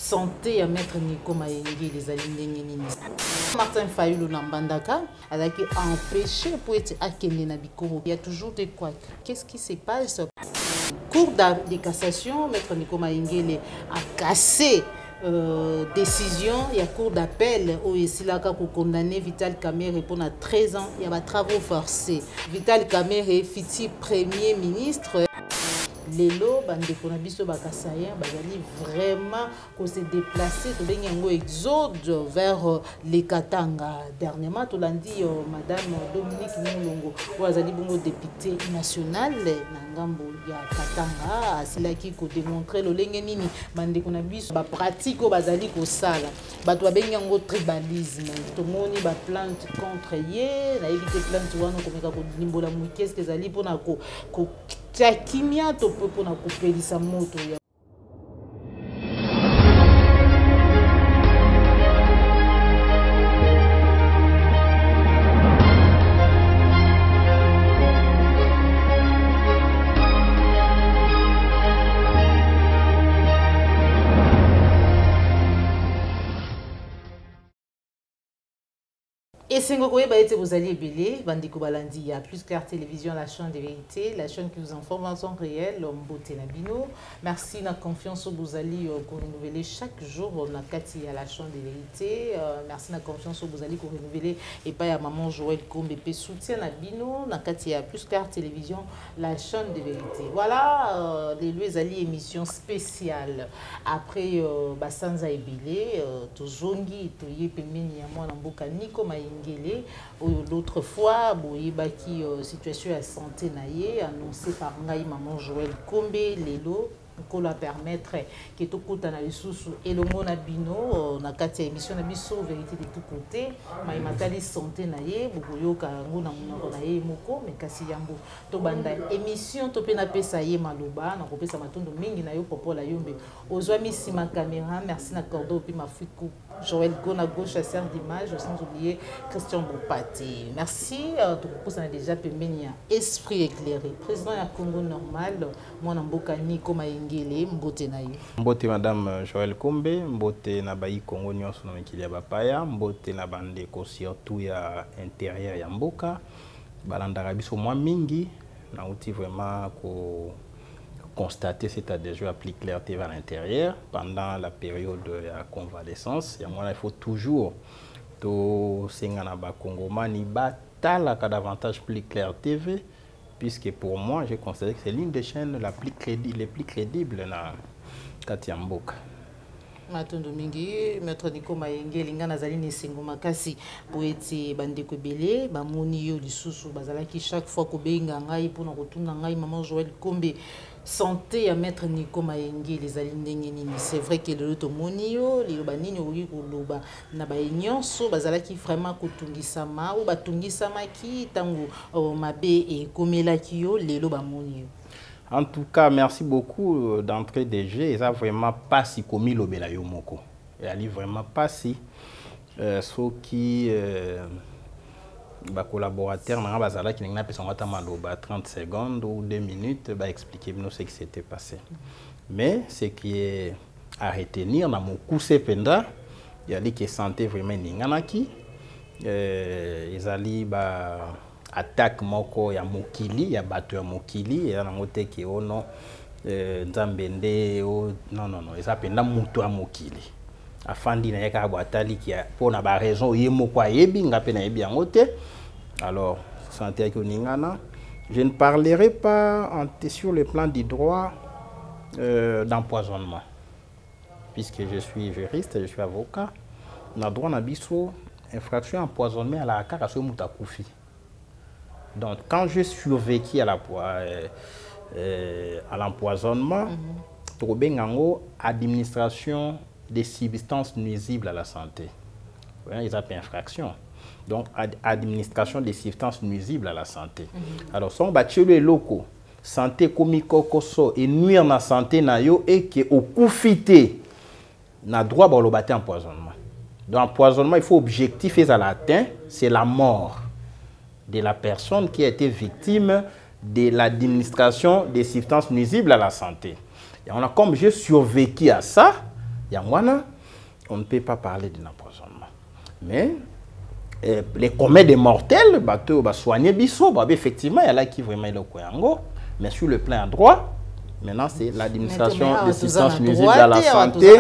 Santé à maître Nico Mayengi les alignés. Martin Fayulu Nambandaka a empêché pour être akende na bikoro. Il y a toujours des quoi. Qu'est-ce qui se passe? Cour de cassation, maître Nico Mayengi a cassé décision. Il y a cour d'appel où il y a condamné Vital Kamerhe pour 13 ans. Il y a des travaux forcés. Vital Kamerhe fut premier ministre. Lelo bandeko na biso bakasaya bazali vraiment qu'on se déplacer to bengi ngo exode vers les Katanga. Dernièrement to landi madame Dominique Mulongo wazali bongo député national na ngambo ya Katanga asilaki ko démontrer lo lenge nini bandeko na biso ba pratique bazali ko sala bato bengi ngo tribalisme to moni ba plainte contre ye na éviter plainte wana komeka ko limbola mukese kezali pona ko Kimia to pour na couper sa moto. Et c'est vous allez belé, Bandiko Balandi, il y a plus clair télévision, la chaîne de vérité, la chaîne qui vous informe en temps réel, l'homme beauté Nabino. Merci la confiance au Bouzali pour renouveler chaque jour on a Cathy à la chaîne de vérité. Merci la confiance au Bouzali pour renouveler et pas à maman Joël Kombépé soutien Nabino, na Cathy à plus clair télévision, la chaîne de vérité. Voilà les lieux alliés émission spéciale après Bassanza et Belé, Tozongi, Toye Pemeni à moi Namboka Nico Maïngi. L'autre fois, baki situation à santé naïe annoncé par Ngaï maman Joël Kombe Lelo pour la permettre que tout côté na lisusu et le mona bino na kati émission na biso vérité de tout côté ma matali santé naïe bukoyoka ngo na monoko naïe moko mais kasi yambo to banda émission to pena pesa ye maloba na kopesa matondo mingi na yo popola yombe ozwami sima caméra merci na cordo puis ma fuku Joël Gona gauche chasseur d'image sans oublier Christian Boupati. Merci tout pour ça déjà pemenia esprit éclairé président ya Congo normal moi na mboka Nico Maingele mbote na ye mbote madame Joël Kombe mbote na bayi Congo nyonso na mikili ya bapaya mbote na bandeko surtout ya intérieur ya mboka balandaka biso mwa mingi na uti vraiment ko constater cet état de jeu à plus clarté vers l'intérieur pendant la période de la convalescence. Et moi, il faut toujours to sengana ba Congomani batala davantage plus clair TV puisque pour moi, je considère que c'est l'une des chaînes les plus crédibles na Katiamboka. Matondo mingi maître Nico Mayengi linga nazali ne sengo makasi poeti bandeko belé bamoni yo lisusu bazalaki chaque fois ko benga ngai pona kotuna ngai maman Joël Kombe santé à maître Nico Mayengi les alignés nini c'est vrai que le tomoni yo les banini oyi koloba na ba nyonso bazalaki vraiment kotungisama ou batungisama ki tango mabe et komelaki yo lelo bamoni yo. En tout cas, merci beaucoup d'entrée des jeux. Ils n'ont vraiment pas si commis le Belayo Moko. Ils n'ont vraiment pas si. Ceux qui collaborateurs qui n'ont pas 30 secondes ou 2 minutes pour expliquer ce qui s'était passé. Mais ce qui est à retenir dans mon coup, c'est qu'il y a des qui santé vraiment n'inganaki. Ils allaient attaque moko ya mokili ya bato ya mokili ya ngote ki ono nzambende o non eza penda muto ya mokili afandi na yaka bwatali ki pona ba raison ye moko ayebi ngape na yebi yango te. Alors santé ki oningana je ne parlerai pas sur le plan du droit d'empoisonnement puisque je suis juriste, je suis avocat. Na droit na biso infraction empoisonnement à la kaka so mutakufi. Donc, quand j'ai survécu à l'empoisonnement, administration des substances nuisibles à la santé. Ils appellent infraction. Donc, administration des substances nuisibles à la santé. Alors, si on bat les locaux, santé comme kokoso et nuire à la santé et que au coup fité, na droit à l'obate empoisonnement. Donc, empoisonnement, il faut objectif et à l'atteint, c'est la mort de la personne qui a été victime de l'administration des substances nuisibles à la santé. Et on a comme j'ai survécu à ça, Yangwana, on ne peut pas parler d'un empoisonnement. Mais les comètes des mortels, bateau, soigner biso, effectivement, il y a là qui vraiment est le Koyango. Mais sur le plan droit, maintenant c'est l'administration de substances nuisibles à la santé.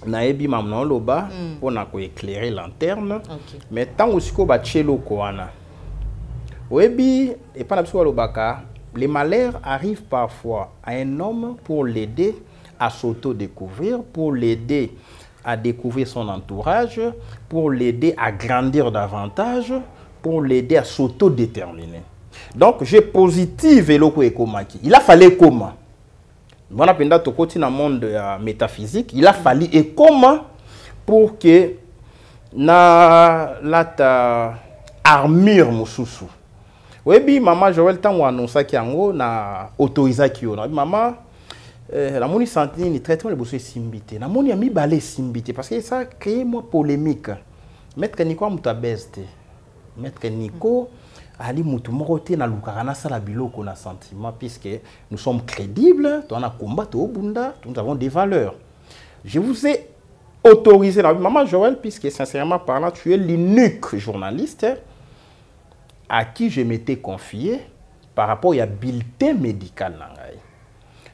Naebi mamno loba pour na éclairer lanterne. Mais tant aussi ko ba chelo koana. Webi et pas n'absolu lobaka, les malheurs arrivent parfois à un homme pour l'aider à s'auto-découvrir, pour l'aider à découvrir son entourage, pour l'aider à grandir davantage, pour l'aider à s'auto-déterminer. Donc, j'ai positive et l'oko ekomaki. Il a fallu comment? Bon, on a dans le monde métaphysique, il a fallu et comment pour que la armure mususu. Oui, maman, j'aurais le temps où annoncer qu'il y a autorisé qui maman, la moni santé ni traitement de besoin simbité. La moni a mis balai simbité parce que ça crée moi polémique. Maître Nico mutabeste. Maître Nico ali mutumorote na lukarana sala biloko na sentiment puisque nous sommes crédibles, on a combattu au bunda, nous avons des valeurs. Je vous ai autorisé la maman Joël puisque sincèrement parlant, tu es l'unique journaliste à qui je m'étais confié par rapport à bulletin médical.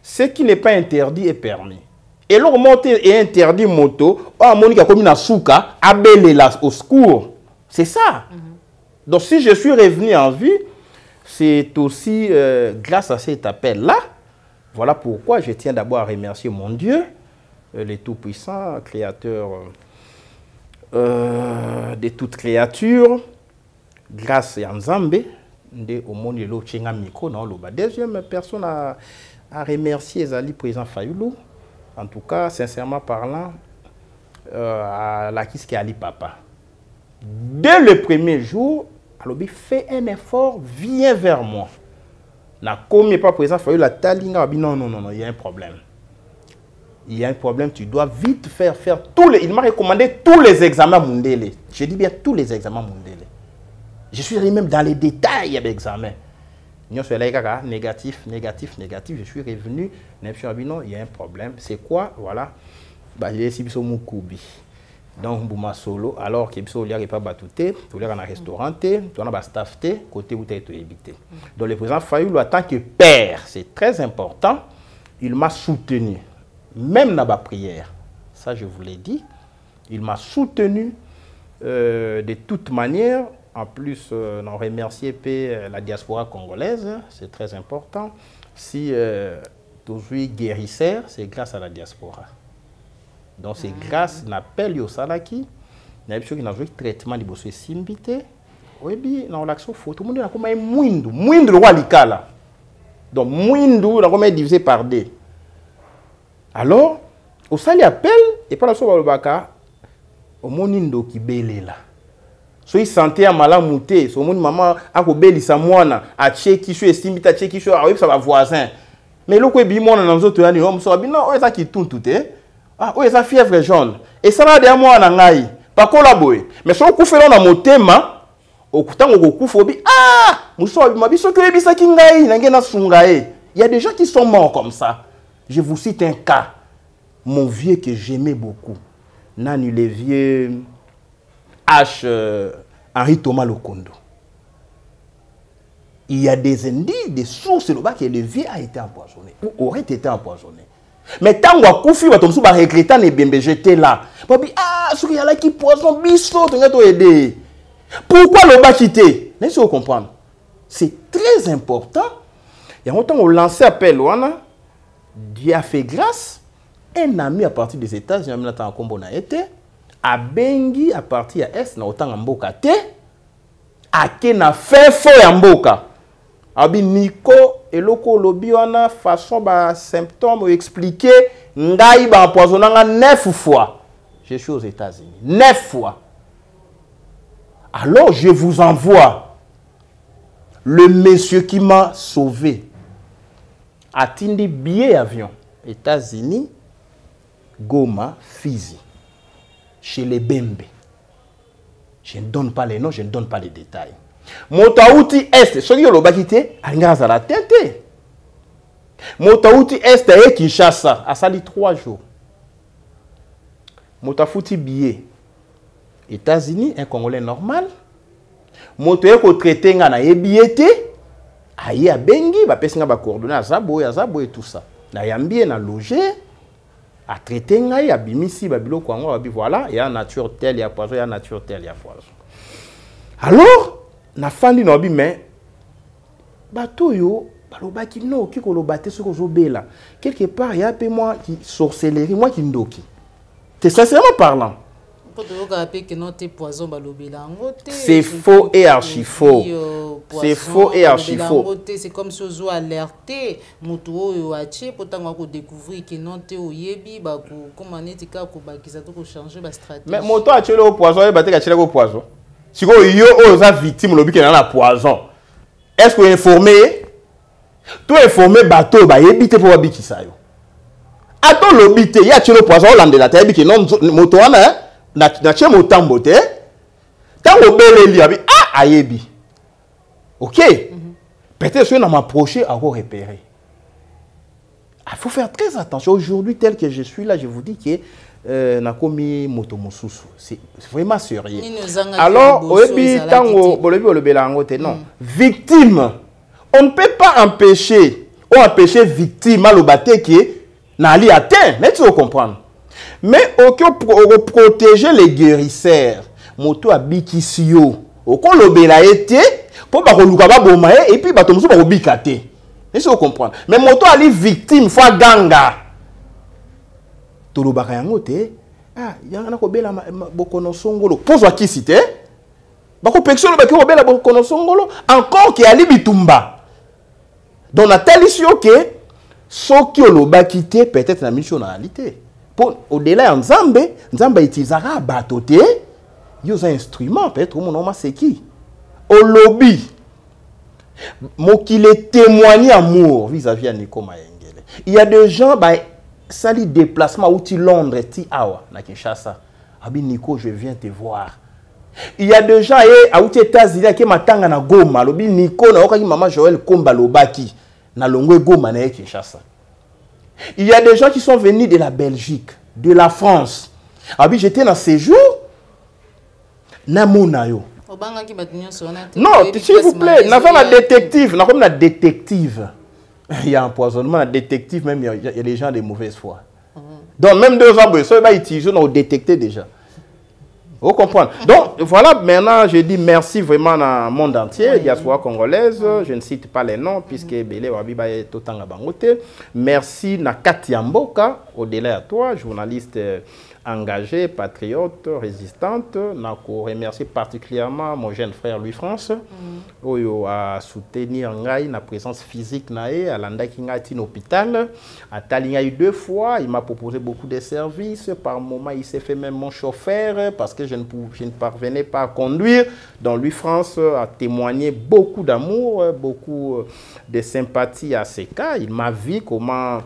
Ce qui n'est pas interdit est permis. Et l'on monte est interdit moto, on a comme une souka, abelé au secours. C'est ça. Donc si je suis revenu en vie, c'est aussi grâce à cet appel-là. Voilà pourquoi je tiens d'abord à remercier mon Dieu, le Tout-Puissant, Créateur de toutes créatures. Grâce à Nzambe, deuxième personne à remercier Zali président Fayoulou. En tout cas, sincèrement parlant, à la Kiski Ali Papa. Dès le premier jour, Alobi fait un effort, viens vers moi. Na commis pas président Fayoulou, la talinga, non, il y a un problème. Il y a un problème, tu dois vite faire tous les. Il m'a recommandé tous les examens Mundele. Je dis bien tous les examens Mundele. Je suis allé même dans les détails de l'examen. Négatif. Je suis revenu. Il y a un problème. C'est quoi? Voilà. Donc, Bouma Solo, alors que il n'y a pas batouté, il y a un restaurant, il y a un staff, côté où tu es évité. Donc, le président Fayoulou, en tant que père, c'est très important, il m'a soutenu. Même dans ma prière. Ça, je vous l'ai dit. Il m'a soutenu de toute manière. En plus, on remercie la diaspora congolaise, c'est très important. Si aujourd'hui guérisseur, c'est grâce à la diaspora. Donc c'est grâce à l'appel au Salaki, il y a des gens qui ont joué traitement de bossé simbité. Oui, bien, dans l'action photo, tout le monde a comme un moindre roi likala. Donc moindre, on a comme divisé par deux. Alors, au Sali appel et par la soirée au Baka, au monindo qui belé là. So il sentait à malamouté, so mon maman a kobeli sa mwana a cheki sur estime ta cheki sur a ça va voisin. Mais le ko bi mona na nzoto yani homme so bi non o ça qui tout est. Ah o ça fièvre jaune. Et ça na de moi na ngai. Pas collaborer. Mais so ku felo na motema okutango ko ku fobi ah muso bi mabiso ko ebisa ki ngai na ngena sungae. Il y a des gens qui sont morts comme ça. Je vous cite un cas. Mon vieux que j'aimais beaucoup. Nani le vieux Henri Thomas Lokondo. Il y a des indices, des sources que le vieux a été empoisonné ou aurait été empoisonné. Mais tant que Koufi va tomber regrettant les bébés, j'étais là. Ah, ce qu'il y a là qui poisonne, biso, tu vas aider. Pourquoi le bas quitter? Laissez-vous comprendre. C'est très important. Il y a longtemps on lancé appel, Dieu a fait grâce. Un ami à partir des États-Unis, a été. A Bengi, à partir de Est, na autant en Mboka te, a Kena fait faux en Mboka. Abi Nico, et loko lobi wana façon ba symptômes expliquer, ngai ba empoisonnanga 9 fois. Je suis aux États-Unis. 9 fois. Alors je vous envoie le monsieur qui m'a sauvé. Atindi billet avion. États-Unis, Goma, Fizi. Chez les Bembe. Je ne donne pas les noms, je ne donne pas les détails. Motaouti Est, ce qui est le bakité, à la tête. Motauti est à Kinshasa, a sali 3 jours. Motafuti billet. États-Unis, un Congolais normal. Moto ko traité na yebiete. Aye a bengi, ba pesinga ba coordonner à Zabo et tout ça. Na yambie na logé. A traité ngai a bimisi ba biloko ngo ba bi voilà, il y a nature telle, il y a poison, il y a nature telle, il y a poison. Alors, na fandi no bi mais bato yo balobaki non ki ko lobate ce ko zobela. Quelque part il y a peu moi qui sorcellerie, moi qui ndoki. C'est sincèrement parlant. C'est faux et archi faux. C'est faux et archi faux. C'est comme si on alerté, moto ache pourtant on découvrir que non te oyebi ba ko comment netika ko ba kisato ko changer ba stratégie. Mais moto ache le poison et bateka ache le poison. Si ko yo oza victime lobi que na la poison. Est-ce que informé tout informé bateau ba yebi te pour ba bikisa yo. Ato lobi te ya ache le poison Hollande la te yebi que non moto wana na chez motambo te tango beleli abi ah ayebi. OK. Peut-être que je m'approcher à vous repérer. Il faut faire très attention. Aujourd'hui, tel que je suis là, je vous dis que Nakomi Motomosusu. C'est vraiment sérieux. Alors, non. Victime. On ne peut pas empêcher ou empêcher victime à l'obate qui n'a li atteint. Mais tu vas comprendre. Mais pour protéger les guérisseurs, Moto abikisio. Au kon lobela été pour ba koluka ba bomae et puis ba tomusu ba obikate. Est-ce que vous comprenez? Mais moto ali victime fois ganga. Tolobaka yango te. Ah, yana ko bela bokono songolo. Pozwa kisite. Ba ko pexolo ba ko bela bokono songolo encore ki ali bitumba. Donc na talisio que soki olobaki te peut-être na mission na réalité. Pour au-delà Nzambe, Nzambe utilisera batote. Il y a un instrument, peut-être, mon nom c'est qui? Au lobby. Moi qui les témoigne amour vis-à-vis de Nico Mayengele. Il y a des gens, ça les déplacements où tu Londres, tu awa, na Kinshasa. Abi Nico, je viens te voir. Il y a des gens, où tu États-Unis, qui m'attendent na Goma. Lobi Nico, na okaki maman Joël Komba Lobaki, na Longwe Goma na Kinshasa. Il y a des gens qui sont venus de la Belgique, de la France. Abi j'étais dans séjour. Namunayo. Non, s'il vous plaît, nous avons un détective. Nous avons un détective. Il y a un empoisonnement, un détective, même il y a des gens de mauvaise foi. Donc, même 2 ans, ça va utiliser, on a détecté déjà. Vous comprenez? Donc, voilà, maintenant, je dis merci vraiment dans le monde entier, diaspora congolaise. Je ne cite pas les noms, puisque Belé Wabiba est tout en bangote. Merci à Katia Mboka, au-delà à toi, journaliste engagée, patriote, résistante. Je remercie particulièrement mon jeune frère Louis-France, qui a soutenu la présence physique à l'hôpital. À Talingaï 2 fois, il m'a proposé beaucoup de services. Par moment, il s'est fait même mon chauffeur parce que je ne parvenais pas à conduire. Donc Louis-France a témoigné beaucoup d'amour, beaucoup de sympathie à ces cas. Il m'a vu comment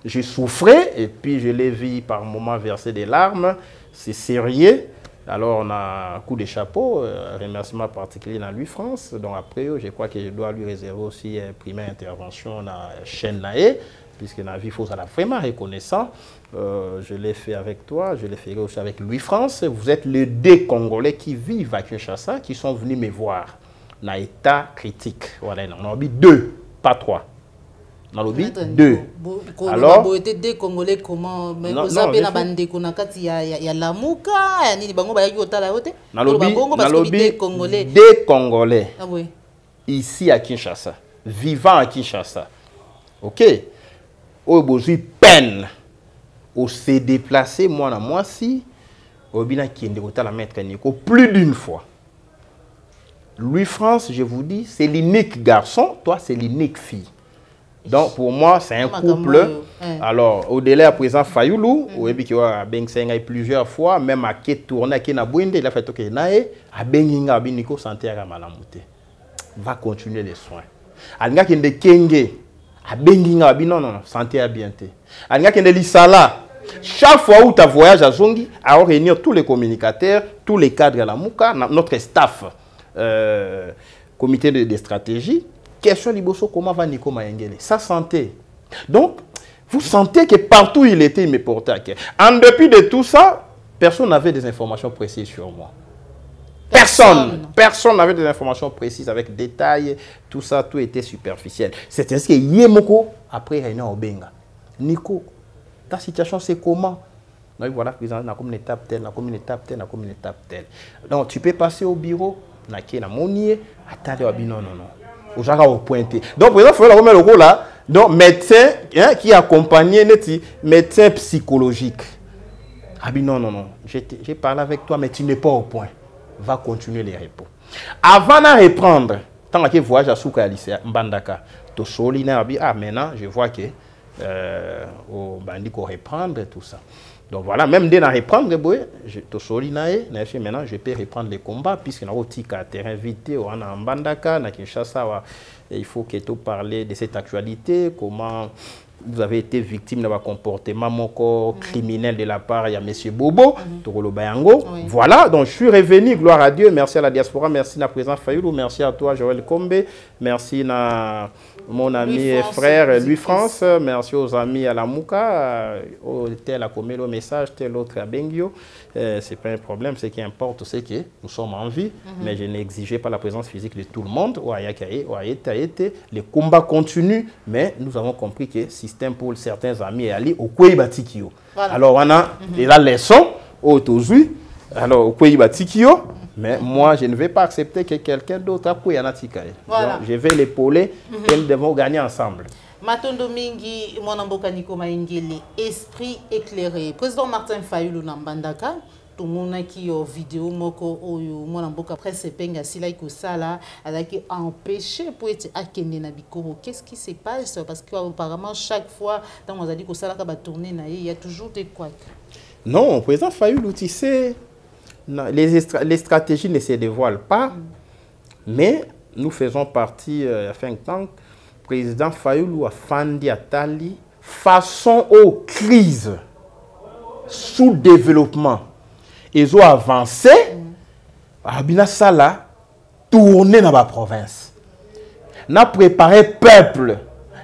je souffrais et puis je l'ai vu par moments verser des larmes. C'est sérieux. Alors on a un coup de chapeau, un remerciement particulier à Louis-France. Donc après, je crois que je dois lui réserver aussi une première intervention dans la chaîne Naé, puisque la vie faut ça vraiment reconnaissant. Je l'ai fait avec toi, je l'ai fait aussi avec Louis-France. Vous êtes les 2 Congolais qui vivent à Kinshasa, qui sont venus me voir dans l'état critique. Voilà, on a dit 2, pas 3. Dans le but, 2. Alors, vous êtes 2 Congolais comment? Mais vous avez la bande il y a la mouka, il y a bango ba yaki otala yote. Dans le but, 2 Congolais. Ah oui. Ici à Kinshasa, vivant à Kinshasa. OK. Au besoin peine au se déplacer moi si au bina qui est la maître Nico plus d'une fois. Louis-France, je vous dis, c'est l'unique garçon, toi c'est l'unique fille. Donc pour moi, c'est un couple. Alors, au-delà à présent, Fayoulou, qui a bengi plusieurs fois, même à qui tourné, qui n'a bouindé, il a fait que nae, a bengi a biniko santé à malamute. Va continuer les soins. Alga qui de kenge, a bengi a bin non santé à bienté. Alga qui de l'isala. Chaque fois où tu voyages à Zongi, à réunir tous les communicateurs, tous les cadres à la Mouka, notre staff, comité de stratégie. Question liboso comment va Nico Mayengele? Sa santé. Donc, vous sentez que partout où il était, il me portait à cœur. En dépit de tout ça, personne n'avait des informations précises sur moi. Personne n'avait des informations précises avec détails, tout ça, tout était superficiel. C'est ainsi que Yemoko, après réunion au Benga, Nico, ta situation c'est comment? Donc voilà, président, on a comme une étape telle, comme une étape telle, comme une étape telle. Donc tu peux passer au bureau, na qui na monier, attendez, non. Au genre au pointé. Donc président, il faut la remettre le rôle là. Donc médecin qui accompagnait médecin psychologique. Ah non. J'ai parlé avec toi, mais tu n'es pas au point. Va continuer les repos. Avant de reprendre, tant que voyage à Souka Mbandaka, maintenant je vois que au bandi qu'on reprendre tout ça. Donc voilà, même dès la reprendre, maintenant je peux reprendre les combats puisque nous avons un terrain vité au Mbandaka, na Kinshasa, il faut que tu parles de cette actualité, comment vous avez été victime d'un comportement criminel de la part de M. Bobo, Tokolo Bayango. Voilà, donc je suis revenu, gloire à Dieu, merci à la diaspora, merci à la présidente Fayoulou, merci à toi Joël Kombe, merci à mon ami et frère Louis France, merci aux amis à la Mouka, tel a commis le message, tel autre à Bengio. C'est pas un problème, ce qui importe, c'est que nous sommes en vie, mais je n'exigeais pas la présence physique de tout le monde. Les combats continuent, mais nous avons compris que le système pour certains amis est allé au Kouébatikio. Alors on a la leçon, aujourd'hui, alors au Kouébatikio, mais moi je ne vais pas accepter que quelqu'un d'autre a Kouéanatikaya. Je vais l'épauler et nous devons gagner ensemble. Matondo Mingi, Mwanamboka Niko Maingele, esprit éclairé. Président Martin Fayoulou Nambandaka, tout le monde qui a vidéo moko oyo Mwanamboka presse penga sila iko sala, qui a empêché pour être akende na bikoro. Qu'est-ce qui se passe? Parce qu'apparemment chaque fois dans on a dit que sala va tourner il y a toujours des couacs. Non, président Fayoulou, tu sais, les stratégies ne se dévoilent pas, mais nous faisons partie à think tank. Président Fayoulou a fandi atali façon aux crises sous-développement. Ils ont avancé, Abina Sala tourné dans la province. N'a préparé peuple,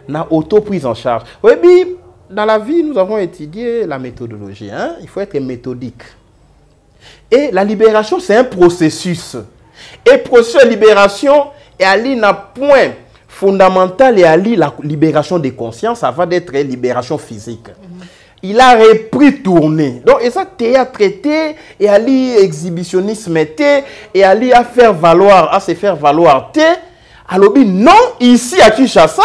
n'a auto-prise en charge. Oui, dans la vie, nous avons étudié la méthodologie. Hein? Il faut être méthodique. Et la libération, c'est un processus. Et processus de libération, et Ali n'a point fondamental et Ali la libération des consciences avant d'être libération physique. Il a repris tourner. Donc, et ça, a traité, et Ali exhibitionnisme était, et Ali à faire valoir, à se faire valoir. Alors, non, ici à Kinshasa,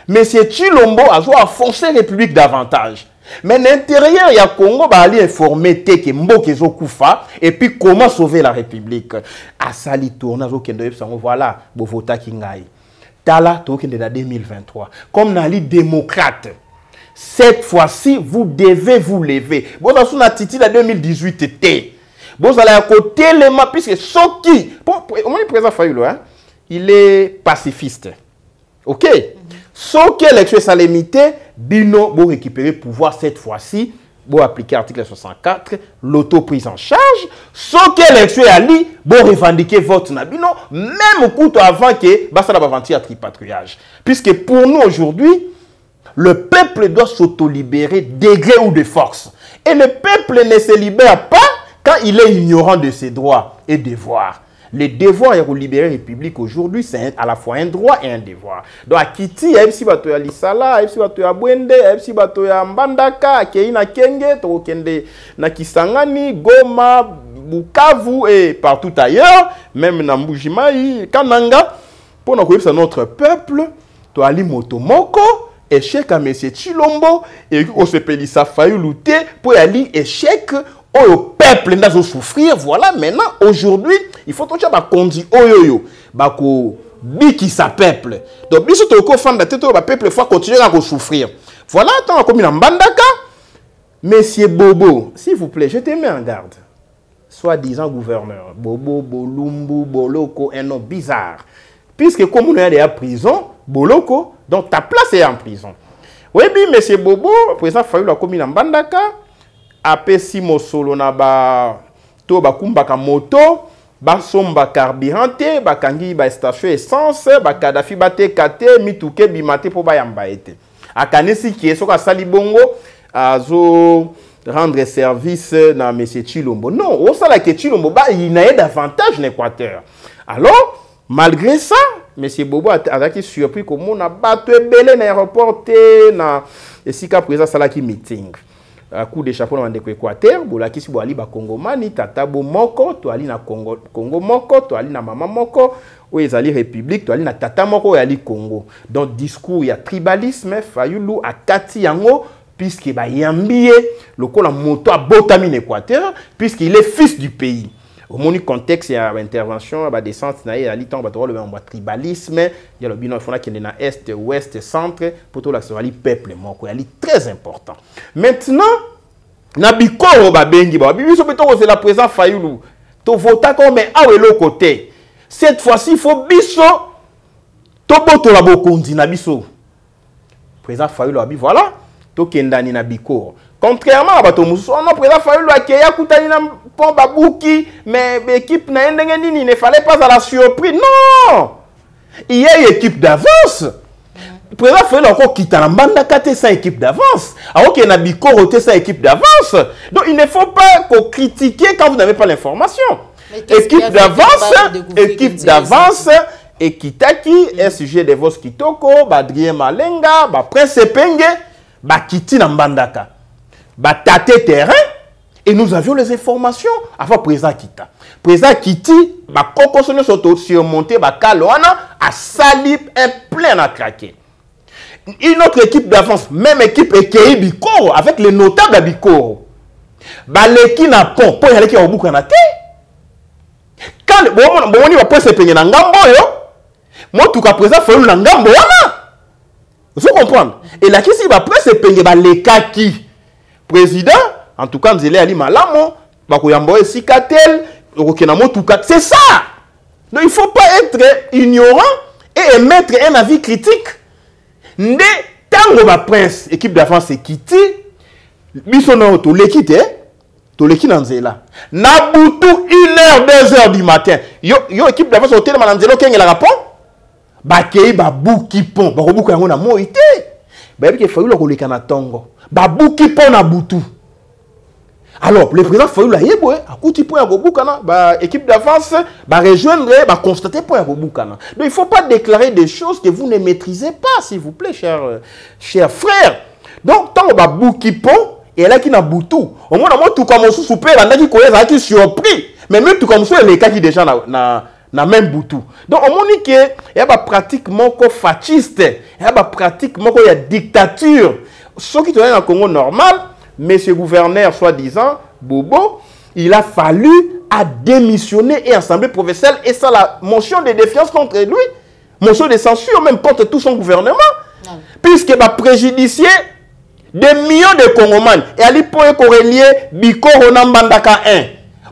M. Chilombo a forcé la République davantage. Mais l'intérieur, il y a Congo, Ali informé que Mbokezo Koufa, et puis comment sauver la République. À Sali tourna, voilà, Bovota Kingaï. Tala, token de la 2023. Comme Nali démocrate. Cette fois-ci, vous devez vous lever. Vous avez une attitude de 2018. Vous allez à côté les mains, puisque ce qui, au moins le président Fayoulou, hein, il est pacifiste. Ok? Ce qui est l'élection salémité, Bino, vous récupérez le pouvoir cette fois-ci, vous appliquez l'article 64, l'auto-prise en charge. Ce qui est l'élection Ali, vous revendiquez votre Nabino, même au coup avant que ça va aventure à tripatrouillage. Puisque pour nous aujourd'hui, le peuple doit s'auto-libérer degré ou de force. Et le peuple ne se libère pas quand il est ignorant de ses droits et devoirs. Le devoir est de libérer la République aujourd'hui, c'est à la fois un droit et un devoir. Donc, à Kiti, il y a aussi Lissala, il y a aussi Bwende, il y a aussi Mbandaka, Keina Kenge, Tokende, Nakisangani, Goma, Bukavu et partout ailleurs, même dans Mbujimaï, Kananga, pour nous notre peuple, Toali Motomoko, échec à M. Chilombo, et on se peut ça Fayoulou pour aller échec au peuple n'a pas souffrir. Voilà, maintenant, aujourd'hui, il faut que tu aies conduit oyoyo, bako biki sa peuple. Donc, bien sûr, tu as fait de tête au peuple, il faut continuer à souffrir. Voilà, tant comme une Mbandaka. Monsieur Bobo, s'il vous plaît, je te mets en garde. Soi-disant gouverneur, Bobo, Bolumbu, Boloko, un nom bizarre. Puisque comme on est en prison, Boloko, donc ta place est en prison. Oui, bien, monsieur Bobo, président Fayoulou a commis en Mbandaka. Après si mosolo na ba to ba kumbaka moto ba somba carburante ba kangi ba station essence ba Kadafi ba te kate mituke bimate po ba yamba ete akanisi qui est soka sali bongo azo rendre service na monsieur Chilombo. Non, au sala que Chilombo ba il a davantage en Équateur. Alors malgré ça, monsieur Bobo a été surpris comme on a battu belé dans l'aéroport na esika présent sala ki meeting. Coup de chapeau dans l'Équateur, bola kisi bo ali ba Congomani tata bo moko to ali na Congo moko to ali na mama moko ou ezali république to ali na tata moko ali Congo. Donc discours il y a tribalisme Fayulu akati yango puisque ba yambie lokola moto a botami en Équateur puisqu'il est fils du pays. Au moni contexte il y a intervention ba descente na ali tant ba to le tribalisme il y a le bino fona qui est na est ouest centre pour tout la ali peuple moko ali très important. Maintenant na bikoro ba bengi ba biso beto c'est la présence Fayulu to vota comme awelo côté. Cette fois-ci il faut biso to boto la bokondi na biso. Présence Fayulu abi voilà to kendani na bikoro. Contrairement à bato musu, on a président Fayulu akeya kutani na pont babuki, mais l'équipe na ndenge nini, il ne fallait pas à la surprise. Non! Il y a une équipe d'avance. Le président Fayulu encore quitter la bande kate sans équipe d'avance. Alors qu'il y a une bikoroté sans équipe d'avance. Donc il ne faut pas critiquer quand vous n'avez pas l'information. Équipe d'avance, et Kitaki, un sujet de Vos Kitoko, Badrien Malenga, Prince Penge, Kiti na Mbandaka. Tate terrain et nous avions les informations avant président Kita. Président Kiti, Kokosone sont surmonté, Kaloana a sali un plein à craquer. Une autre équipe d'avance, même équipe Ekei Bikoro, avec les notables à Bikoro. Baleki na pont, pour y aller qui a au bout kanate. Quand le bon va pas se peigner dans Ngambo, moi tout cas président fait un Ngambo, vous comprenez? Et là qui s'il va pas se peigner, les kaki. Président, en tout cas, nous allons aller malamo, c'est ça. Donc il ne faut pas être ignorant et émettre un avis critique. Né, tant que prince, équipe d'avance est quittée, bisono to l'équipe, to l'équipe nanzela. Nabutu 1h, 2h du matin. Yo équipe d'avance au télé mananzelo kenge la rapport. Bakei babuki pon, babuki yango na moité. Ba bi ke fayu lo ko lekana tongo. Babuki pon na butu. Alors, le président Fayulu a yebo, a kouti point à Boboukana, équipe d'avance, rejoindre, constater point à Boboukana. Donc, il ne faut pas déclarer des choses que vous ne maîtrisez pas, s'il vous plaît, chers frères. Donc, tant que Babouki pon, et là qui n'a boutou, au moins, tout comme on se soupe, il y a qui connaissent, qui surpris. Mais même tout comme ça, les cas qui déjà na même boutou. Donc, on dit qu'il y a pratiquement quoi fasciste, il y a pratiquement quoi dictature. Ce qui est dans le Congo normal, monsieur gouverneur, soi-disant, Bobo, il a fallu à démissionner et assembler professionnelle et ça la motion de défiance contre lui, motion de censure même contre tout son gouvernement, puisqu'il va préjudicier des millions de Congomans. Et à l'époque, il relié Biko Ronan Bandaka 1.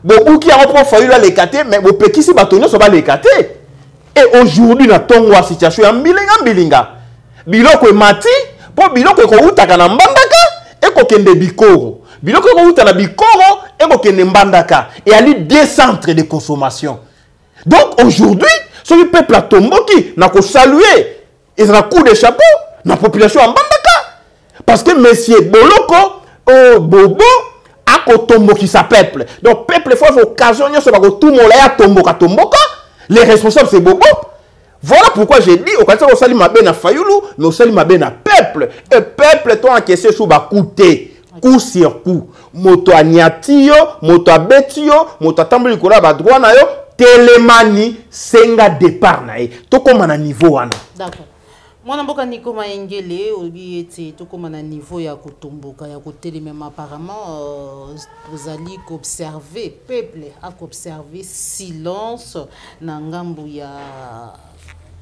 Bobo qui a repris Fayulu à l'écarter, mais au petit si bâtonnier ne va l'écarter. Et aujourd'hui, dans la situation, il y a bilinga. Biloko mati, pour biloko koutaka na Mbandaka. Et kokende bikoro biloko ko uta na bikoro et kokende mbandaka et ali des centres de consommation. Donc aujourd'hui ce peuple a tomboki na ko saluer et na coup de chapeau na population en mbandaka parce que monsieur Boloko Bobo a ko tomboki sa peuple. Donc peuple faut occasion nyo so ba ko tout mon la tomboka les responsables c'est Bobo. Voilà pourquoi j'ai dit, au cas où on m'a bien à Fayulu, mais on m'a bien à peuple. Et peuple, toi, encaissé sous bas coûter, coup sur coup. Moto agnatio, moto abetio, moto atambuli kola ba droit na yo, télémani, senga départ na ye. To comme na niveau wana. D'accord. Moi, je Nico Maengele, il tout comme un niveau ya kotomboka ya côté même apparemment vous allez observer peuple à observer silence na ngambu ya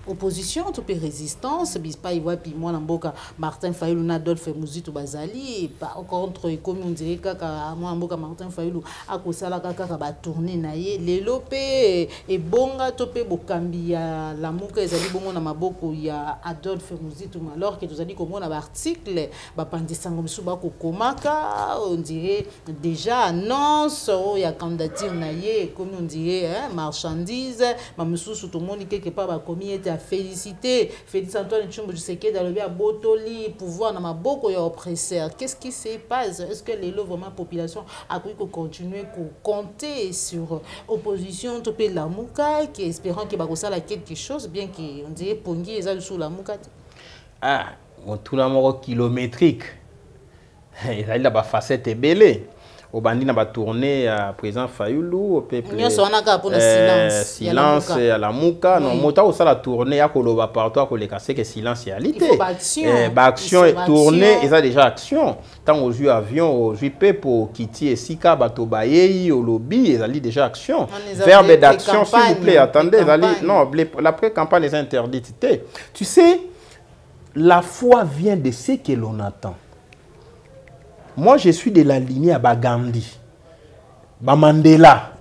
opposition, tout peu résistance, bispa iwa pi moi namboka Martin Fayulu na Adolphe Muzitu bazali contre comme on dirait kaka moi namboka Martin Fayulu akosala kaka ba tourner na ye lelo pe e bonga to pe bokambi ya lamuka ezali bongo na maboko ya Adolphe Muzitu alors que tozali komona ba article ba pandisango msuba ko komaka on dirait déjà annonce ya candidature na ye comme on dirait marchandise ma msusu to moni quelque part ba komi a félicité Félix Antoine Tshombo Tshisekedi dans le bien Botoli pouvoir dans ma boko ya oppresseur. Qu'est-ce qui se passe? Est-ce que les lots vraiment population a pu continuer à compter sur opposition topé la Mouka qui espérant qu'il va la quelque chose bien qu'on dirait Pongi et sous la Mouka? Ah, on tout l'amour kilométrique. Il a la facette est belle. Au bandi na ba tourner à présent Fayoulou au peuple silence à la Mouka non mota au la tournée à koloba partout à koler casser que silence et alité action et tourner et ça déjà action tant aux yeux avion aux yeux pour Kiti et Sika bato baye au lobby et ça déjà action verbe d'action s'il vous plaît attendez non l'après campagne est interdite tu sais la foi vient de ce que l'on attend. Moi, je suis de la lignée à Gandhi, Mandela,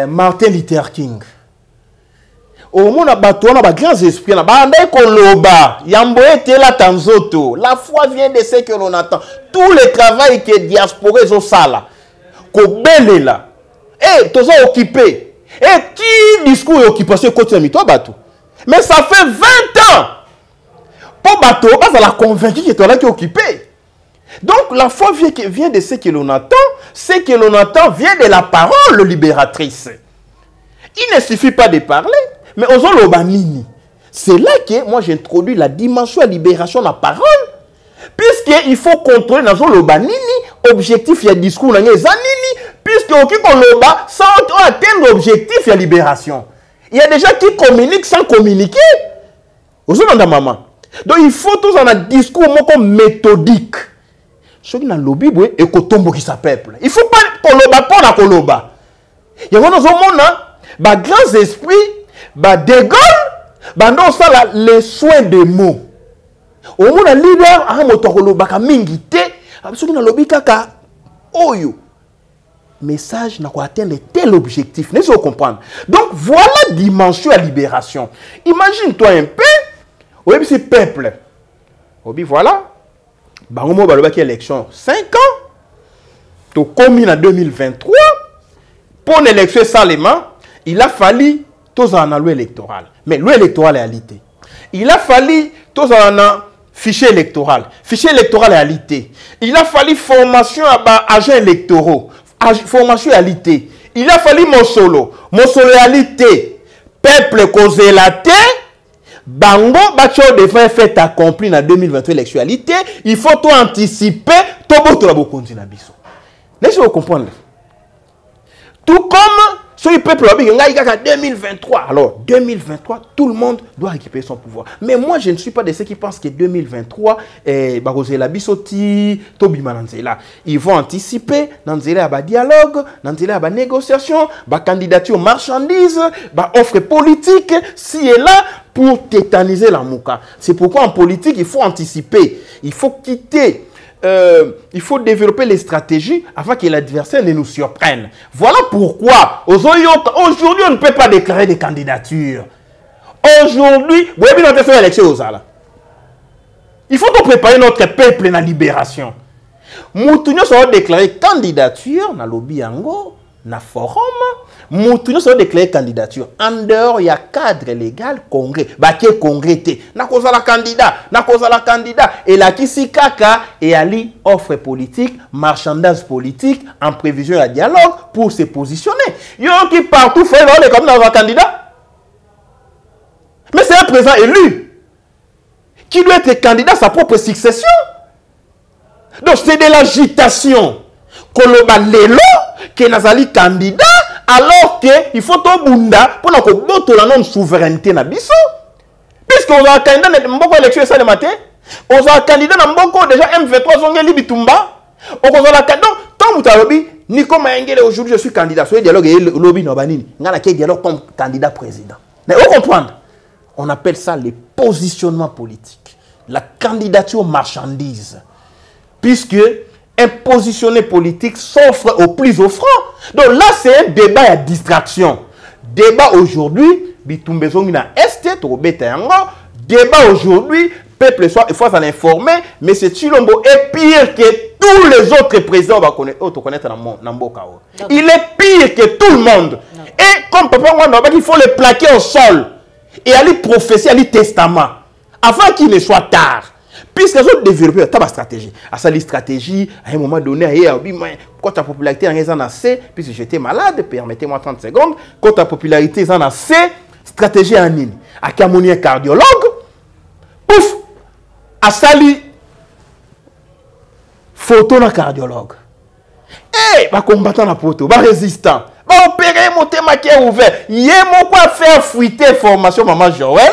Martin Luther King. Au monde, on a grands esprits. La foi vient de ce que l'on attend. Tout le travail que diaspora est au sala, que là, et tous occupé. Et qui discours est occupé? C'est côté de toi, Batou. Mais ça fait 20 ans. Pour bateau, ça l'a convaincu que tu es occupé. Donc la foi vient de ce que l'on attend. Ce que l'on attend vient de la parole libératrice. Il ne suffit pas de parler, mais aux Olobanini. C'est là que moi j'introduis la dimension de libération de la parole. Puisqu'il faut contrôler dans Olobanini, objectif, il y a discours, il y a zanini, puisque Okikoloba, sans atteindre l'objectif, il y a libération. Il y a des gens qui communiquent sans communiquer. Aux Olobanini. Donc il faut tous un discours méthodique. Ce qui est dans le lobby, et que qui peuple. Il ne faut pas koloba pour la koloba. Il y a des grands esprits, des Gaulle, les soins des mots. Au monde a leader, a moto koloba ka mingite, absolument dans le lobby kaka oyo. Message n'a pas atteint tel objectif. N'est-ce pas comprendre? Donc voilà la dimension à libération. Imagine-toi un peu. Oui, c'est peuple. Oui, voilà. Bangomo Baloba qui élection 5 ans. Tu commis en 2023. Pour l'élection seulement, il a fallu tous en loi électorale. Mais loi électorale est réalité. Il a fallu tous en fichier électoral. Fichier électoral est réalité. Il a fallu formation à agents électoraux. Formation réalité. Il a fallu mon solo. Mon solo réalité. Peuple causé la terre. Bango, Bacho de fait accompli en 2023 l'électualité, il faut tout anticiper, tout le monde continue à biso. Laissez-vous comprendre. Tout comme ce peuple en 2023. Alors, 2023, tout le monde doit récupérer son pouvoir. Mais moi, je ne suis pas de ceux qui pensent que 2023, ils vont anticiper, dans le dialogue, dans le négociation, candidature marchandise, offre politique, si et là, pour tétaniser la mouka. C'est pourquoi en politique, il faut anticiper. Il faut quitter. Il faut développer les stratégies afin que l'adversaire ne nous surprenne. Voilà pourquoi aujourd'hui on ne peut pas déclarer des candidatures. Aujourd'hui, il faut préparer notre peuple dans la libération. Nous avons déclaré candidature dans le lobby dans le forum. Nous avons déclaré candidature. En dehors, il y a cadre légal, congrès. Qui est congrès. N'a cause la candidat. Et la Kisikaka et Ali offre politique, marchandise politique, en prévision de dialogue pour se positionner. Il y a qui partout fait comme dans un candidat. Mais c'est un président élu qui doit être candidat à sa propre succession. Donc c'est de l'agitation. Koloba lelo, que nazali candidat, alors qu'il faut tout bunda pour que la non-souveraineté na biso. Puisqu'on a un candidat dans beaucoup d'élections ça le matin, on a un candidat dans beaucoup déjà M23 zongeli bitumba, on a un candidat tant mutalobi Nico Maengele aujourd'hui je suis candidat sur le dialogue et le lobby nobanini, ngana ke dialogue comme candidat président. Mais vous comprenez? On appelle ça le positionnement politique, la candidature marchandise. Puisque un positionné politique s'offre au plus offrant. Donc là, c'est un débat à distraction. Débat aujourd'hui, débat aujourd'hui, peuple soit il faut s'en informer, mais c'est Chilombo est pire que tous les autres présidents va connaître dans Mboka. Il est pire que tout le monde. Et comme papa, il faut le plaquer au sol. Et aller prophétie, aller testament. Avant qu'il ne soit tard. Puisque les autres développeurs, tu as une stratégie. À ça, stratégie, à un moment donné, quand ta popularité est en assez, puisque j'étais malade, permettez-moi 30 secondes, quand ta popularité est en assez, stratégie en ligne. À Camoni, un cardiologue, pouf, à Sali, photo d'un cardiologue. Eh, va combattant la photo, va résistant, va opérer, monter ma qui est ouvert. Il y a mon quoi faire fuiter formation maman Joël,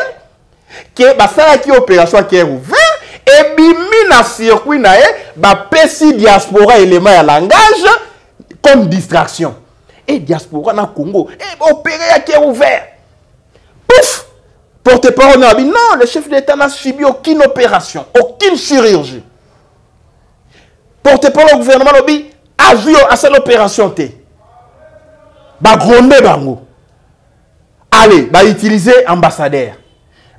qui est ça qui opération qui est ouvert. Et bimi na circuit na pesi diaspora élément à langage comme distraction. Et diaspora na Congo, opéré qui est ouvert. Pouf! Porte-parole n'a dit non, le chef d'État n'a subi aucune opération, aucune chirurgie. Porte-parole au gouvernement n'a dit a vu à cette opération te. Ba gronder bango. Allez, ba utiliser ambassadeur.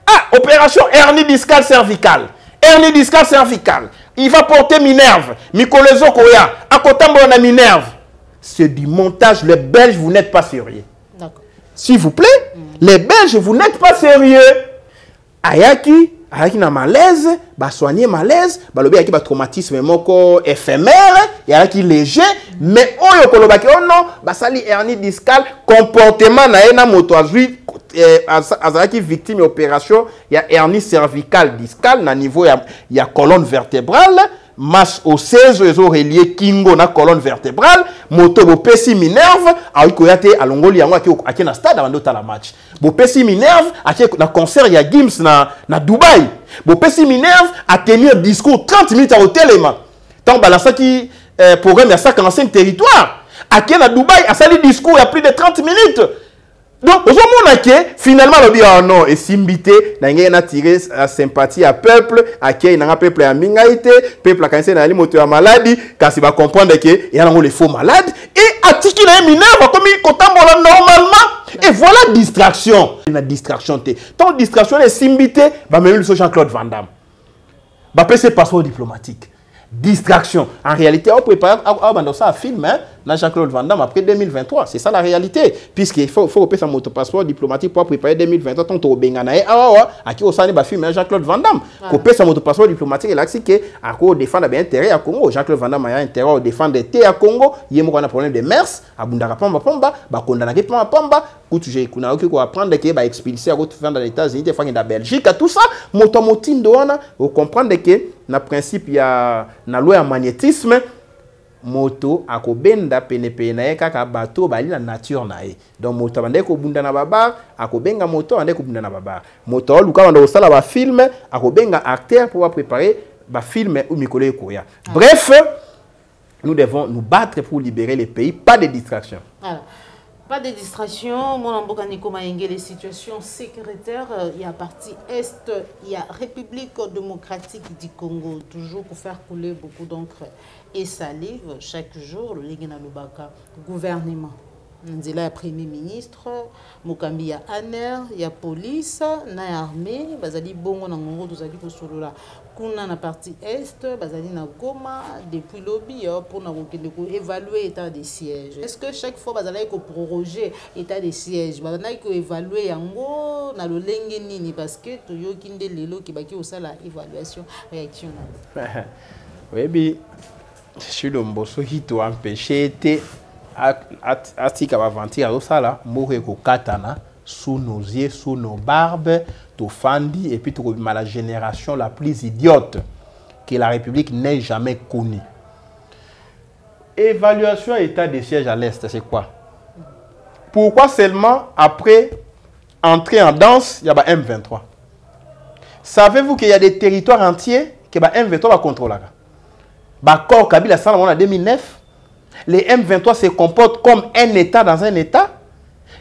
Ah, opération hernie discale cervicale. Hernie discale cervicale. Il va porter Minerve. Mikolezo Koya. À côté de la Minerve. C'est du montage. Les Belges, vous n'êtes pas sérieux. S'il vous plaît, les Belges, vous n'êtes pas sérieux. Ayaki na malaise, ba soigner malaise, ba lobi ayaki ba traumatisme moko éphémère, ayaki léger, mais oyo kolobaki oh non, ba sali hernie discale, comportement na ena moto azui azaki victime opération, il y a hernie cervicale discale na niveau ya colonne vertébrale, masse osseuse ezo relié kingo na colonne vertébrale, moto bo pesi Minerve, ayiko yate alongoli yango aki na stade avant de la match. Bo pesi Minerve aki na concert ya Gims na Dubaï. Bo pesi Minerve a tenir discours 30 minutes à hôtelema. Tant balasa qui programme ya 145 territoires. Aki na Dubaï a sali discours il y a plus de 30 minutes. Donc, au moment où finalement, on dit, oh non, et simbité, on a tiré la sympathie à peuple, à qui il y a un peuple à mingaïté, peuple à quand il y a un moteur maladie, quand il va comprendre qu'il y a les faux malades, et à tiki na Minerve, comme il y normalement, et voilà distraction. La distraction, tant distraction est simbité, bah même le Jean-Claude Van Damme. Bah, c'est passeport diplomatique. Distraction. En réalité, on prépare un film, hein, Jean-Claude Van Damme après 2023. C'est ça la réalité. Puisqu'il faut payer son passeport diplomatique pour préparer 2023. Tant au Benganae, à qui au sein de film, Jean-Claude Van Damme. Pour payer son passeport diplomatique, il a dit que à quoi défendre bien intérêt à Congo. Jean-Claude Van Damme a intérêt à défendre des terres à Congo. Il y a un problème de mers. À Bundara Pamba Pamba, condamné Pamba. J'ai apprendre que va expulser à d'autres dans les États-Unis, des fois dans la Belgique, tout ça. Motomotin doana, vous comprenez que na principe il y a na loi magnétisme. Moto akobenda pene na kaka bato bali na nature na e donc moto bande ko bunda na baba akobenga moto bande ko bunda na baba moto luka bande osala ba film akobenga acteur pour préparer ba film ou mikolo koya. Bref, nous devons nous battre pour libérer les pays, pas de distraction. Voilà. Pas de distraction. Mon amboka Nico Mayengue, les situations sécuritaires, il y a partie Est, il y a République démocratique du Congo, toujours pour faire couler beaucoup d'encre et salive chaque jour. Le Ligena Lubaka, gouvernement. Il y a Premier ministre, Mokambi, il y a ANER, il y a police, il y a armée, bazali bongo na ngongo tozali ko solola. Kuna na partie Est, bazali na Goma, depuis lobby pour na évaluer l'état des sièges. Est-ce que chaque fois bazali ko proroger l'état des sièges, bazali ko évaluer yango na lolenge nini parce que toyoki nde lelo ki baki osala évaluation réaction na. Oui, bi je suis le mboso qui to empêcher te atika va vantir au sala mourir ko katana sous nos yeux, sous nos barbes, tout fandi et puis tout la génération la plus idiote que la République n'ait jamais connue. Évaluation état des sièges à l'Est, c'est quoi? Pourquoi seulement après entrer en danse, il y a M23? Savez-vous qu'il y a des territoires entiers que M23 va contrôler? Corps Kabila en 2009. Les M23 se comportent comme un État dans un État.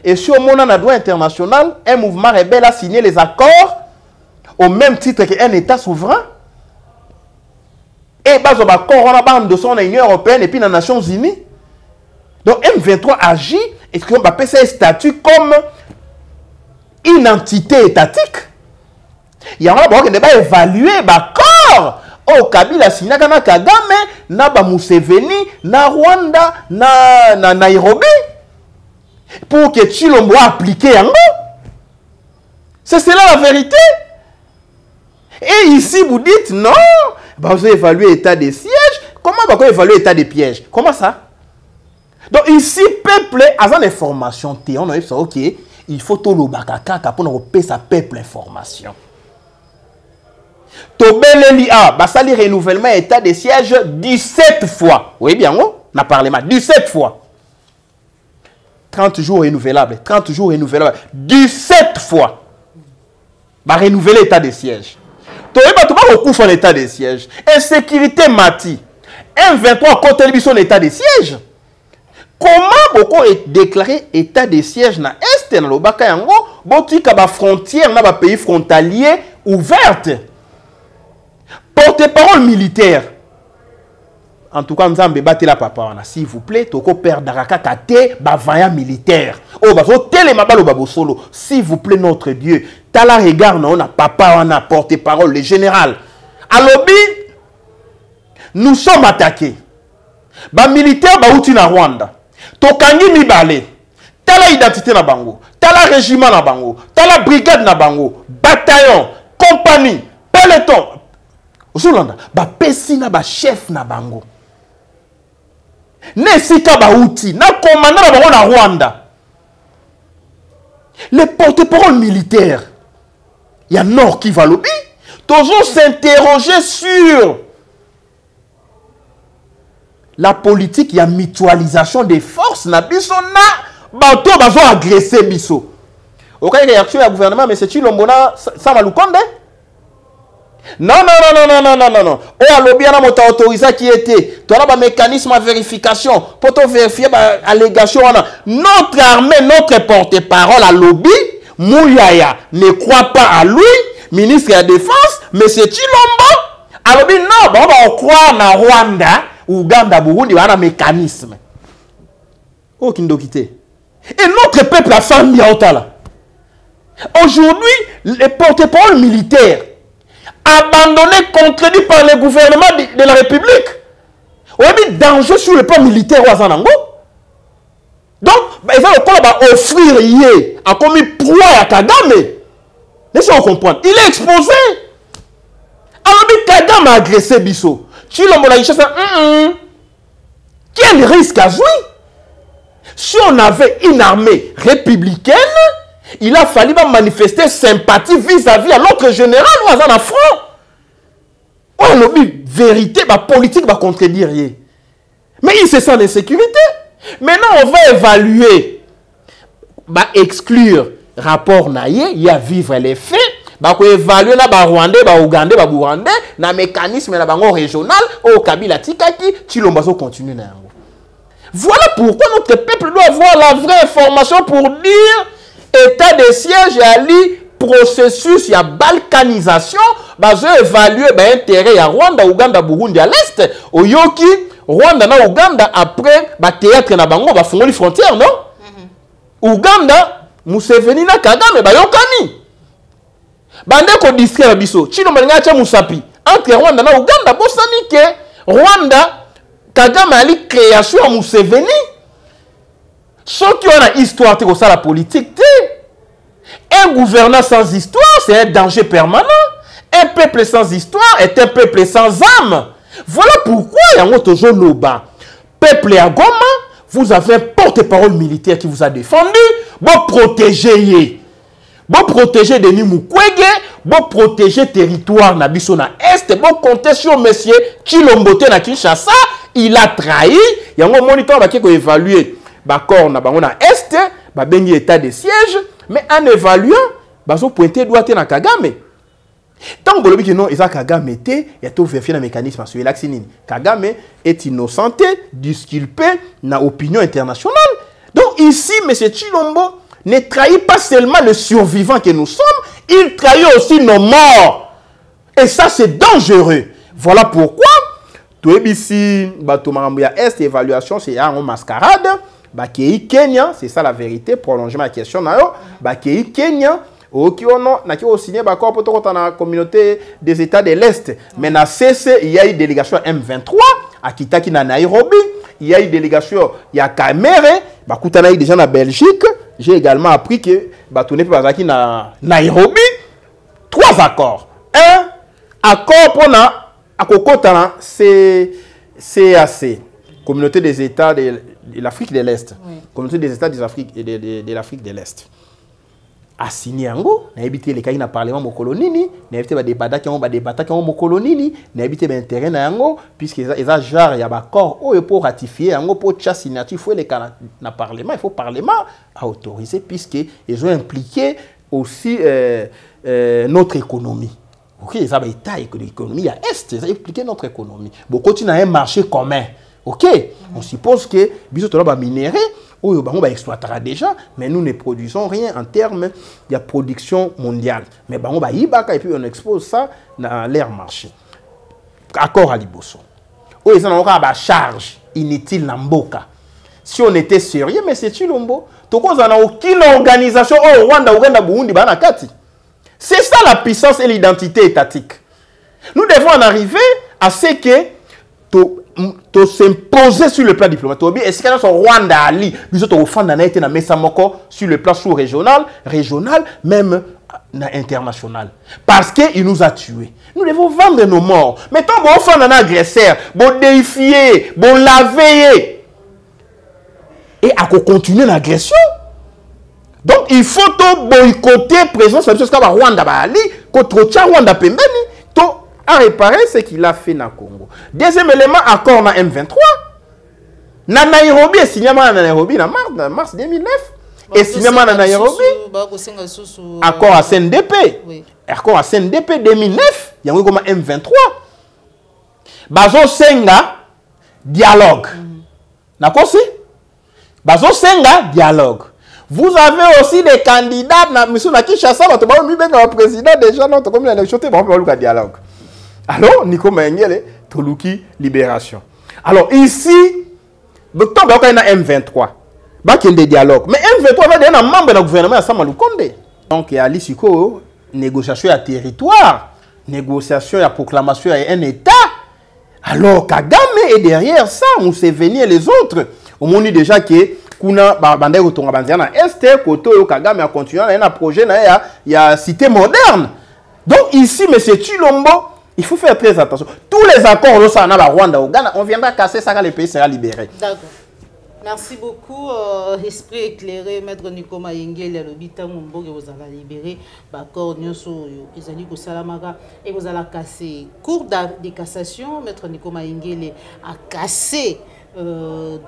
Et sur le monde en droit international, un mouvement rebelle a signé les accords au même titre qu'un État souverain. Et bas au accord, on a bande de son Union européenne et puis les Nations Unies. Donc M23 agit et qu'on va passer un statut comme une entité étatique. Il y a un qui ne va évaluer l'accord. Oh, Kabila signé na Kagame, na Museveni, na Rwanda, na Nairobi. pour que Tshilombo applique yango. C'est cela la vérité. Et ici, vous dites non, bah, vous avez évalué l'état des sièges. Comment vous avez évalué l'état des pièges? Comment ça? Donc ici, peuple a une information. On a dit, ok, il faut tout le bakaka pour nous payer sa peuple information. Tobeleli a, basali renouvellement état des sièges 17 fois. Oui, bien, on a parlé mal. 17 fois. 30 jours renouvelables. 30 jours renouvelables. 17 fois. Bah, renouveler l'état des sièges. Tu vas recouvrir en état des sièges. Insécurité mati. M23 contre l'émission l'état des sièges. Comment beaucoup déclaré état des sièges na est dans le baka yango botika ba frontière na ba pays frontalier ouverte. Porte-parole militaire. En tout cas, nous avons battu la papa. S'il vous plaît, toko père d'Araka kate ba vaillant militaire. Oh ba so télé mabalo babo solo. S'il vous plaît notre Dieu. Tala regard na on a papa on a porte-parole le général. À lobby nous sommes attaqués. Ba militaire ba uti na Rwanda. Tokangi mibale. Tala identité na bango. Tala régiment na bango. Tala brigade na bango. Bataillon, compagnie, peloton. Osolanda ba pesi na ba chef na bango. Nesika ba uti na commandant na bango na Rwanda. Les porte-parole militaires. Il y a Nord qui va lobby. Toujours s'interroger sur la politique, il y a mutualisation des forces. Na biso na bato bazo agresser biso. Aucune réaction du gouvernement, mais c'est Tshilombo na Samalukonde. Non. Oh, à lobby, on a autorisé qui était. Tu as un mécanisme de vérification pour te vérifier l'allégation. Notre armée, notre porte-parole à lobby, Mouyaya ne croit pas à lui, ministre de la Défense, mais c'est Tshilombo. À lobby, non, on va croire na Rwanda, Ouganda, Burundi, il y a un mécanisme. Oh, Kindokité. Et notre peuple a fait mis à Otala. Aujourd'hui, les porte-parole militaires abandonné, contredit par le gouvernement de la République. On a mis danger sur le plan militaire au Azanango. Donc, il va offrir hier à commis proie à Kagame. Laissez-moi comprendre. Il est exposé. Alors, Kagame a agressé Bisso. Tshilombo la Ishasa, quel risque à jouer? Si on avait une armée républicaine, il a fallu manifester sympathie vis-à-vis à l'autre général ou à un front. On a dit vérité, politique va contredire. Mais il se sent en insécurité. Maintenant, on va évaluer, exclure rapport naïe, il y a vivre les faits, évaluer la Rwandais, Ougandais, Burundais, na mécanisme na bango régional, au Kabila Tikaki, Tshilombo continue na yango. Voilà pourquoi notre peuple doit avoir la vraie information pour dire état de siège et ali processus il y a balkanisation bazo évaluer intérêt ya Rwanda, Ouganda, Burundi à l'est oyoki Rwanda na Ouganda après théâtre na bango fongoli frontière non Ouganda Museveni na Kagame bayokani bande ko distraire biso Tshilombo nga cha musapi entre Rwanda na Ouganda bosani ke Rwanda Kagame ali création à Museveni. Ceux qui ont une histoire, c'est la politique. Un gouvernant sans histoire, c'est un danger permanent. Un peuple sans histoire est un peuple sans âme. Voilà pourquoi il y a toujours le bas. Peuple à Goma, vous avez un porte-parole militaire qui vous a défendu. Vous protégez. Vous protégez Denis Mukwege. Vous protégez le territoire na biso na Est. Vous comptez sur monsieur Tshilombo na Kinshasa. Il a trahi. Il y a un moniteur qui a évalué. Corps na bango na Est. Bengi état de siège. Mais en évaluant, bazo pointer doigt na Kagame. Tant que vous avez Kagame, il y a tout vérifié le mécanisme. Kagame est innocenté, disculpé dans l'opinion internationale. Donc ici, M. Tshilombo ne trahit pas seulement le survivant que nous sommes, il trahit aussi nos morts. Et ça, c'est dangereux. Voilà pourquoi, tout ici, Est, évaluation, c'est un mascarade. Bakei Kenya, c'est ça la vérité, prolongement la question. Bakei Kenya, qui ont signé d'accord pour la communauté des États de l'Est. Mais dans CC, il y a une délégation M23 à Kitaki na Nairobi. Il y a une délégation, il y a Kamere, bakutana déjà na Belgique. J'ai également appris que Batoune Bazaki na Nairobi 3 accords. Un accord pour na akokotana c'est CAC, Communauté des États de l'Afrique de l'Est. Oui. Communauté des États de l'Afrique de l'Est. A signé yango, na évité les cas na parlement mo colonini, na évité ba débattre qui ont mo colonini, na évité ba intérêt na yango puisque ils a genre ya ba accord pour ratifier yango pour cha signature faut les cas na parlement, il faut parlement à autoriser puisque ils ont impliqué aussi notre économie. OK, ils ont état économie à est, ils ont impliqué notre économie. Bon continue un marché commun. OK, on suppose que biso to ba minerai on exploitera déjà, mais nous ne produisons rien en termes de production mondiale. Mais on va et puis on expose ça dans l'air marché. Accord à Liboso. Oh, ils ont une charge inutile dans Mboka. Si on était sérieux, mais c'est Chilombo. Donc on n'a aucune organisation au Rwanda, Ouganda, Burundi, Banakati. C'est ça la puissance et l'identité étatique. Nous devons en arriver à ce que to s'imposer sur le plan diplomatique. Est-ce qu'il y a un Rwanda Ali, sur le plan sous-régional, régional, même international. Parce qu'il nous a tués. Nous devons vendre nos morts. Mettons, on fait un agresseur, on défier, on laver. Et à continuer l'agression. Donc, il faut boycotter la présence de Rwanda Ali, contre Rwanda Pembeni. À réparer ce qu'il a fait dans le Congo. Deuxième élément, accord dans M23. Na Nairobi, et signé dans Nairobi en mars 2009. Et signé dans Nairobi. Accord à CNDP. Oui. Accord à CNDP 2009. Il y a eu comme M23. Bazo Senga, dialogue. D'accord, si? Bazo Senga, dialogue. Vous avez aussi des candidats, M. Nakishasa, votre président déjà, notre commune, il dialogue. Alors, Nico Mengele, Toluki, libération. Alors, ici, il y a M23. Il y a des dialogues. Mais M23 est un membre du gouvernement à Samaloukonde. Donc, il y a l'issiko, négociation à territoire, négociation à proclamation à un État. Alors, Kagame est derrière ça, Museveni et les autres. Au moins, déjà que kuna bandai utonga banziana est koto Kagame a continué un projet il y a cité moderne. Donc, ici, M. Chilombo, il faut faire très attention. Tous les accords au Rwanda, on viendra casser ça quand le pays sera libéré. D'accord. Merci beaucoup. Esprit éclairé, Maître Nico Mayengele, le Bitamumbo, que vous allez libérer. D'accord, Nyoso, Ezali Salamara, et vous allez casser. Cour de cassation, Maître Nico Mayengele a cassé.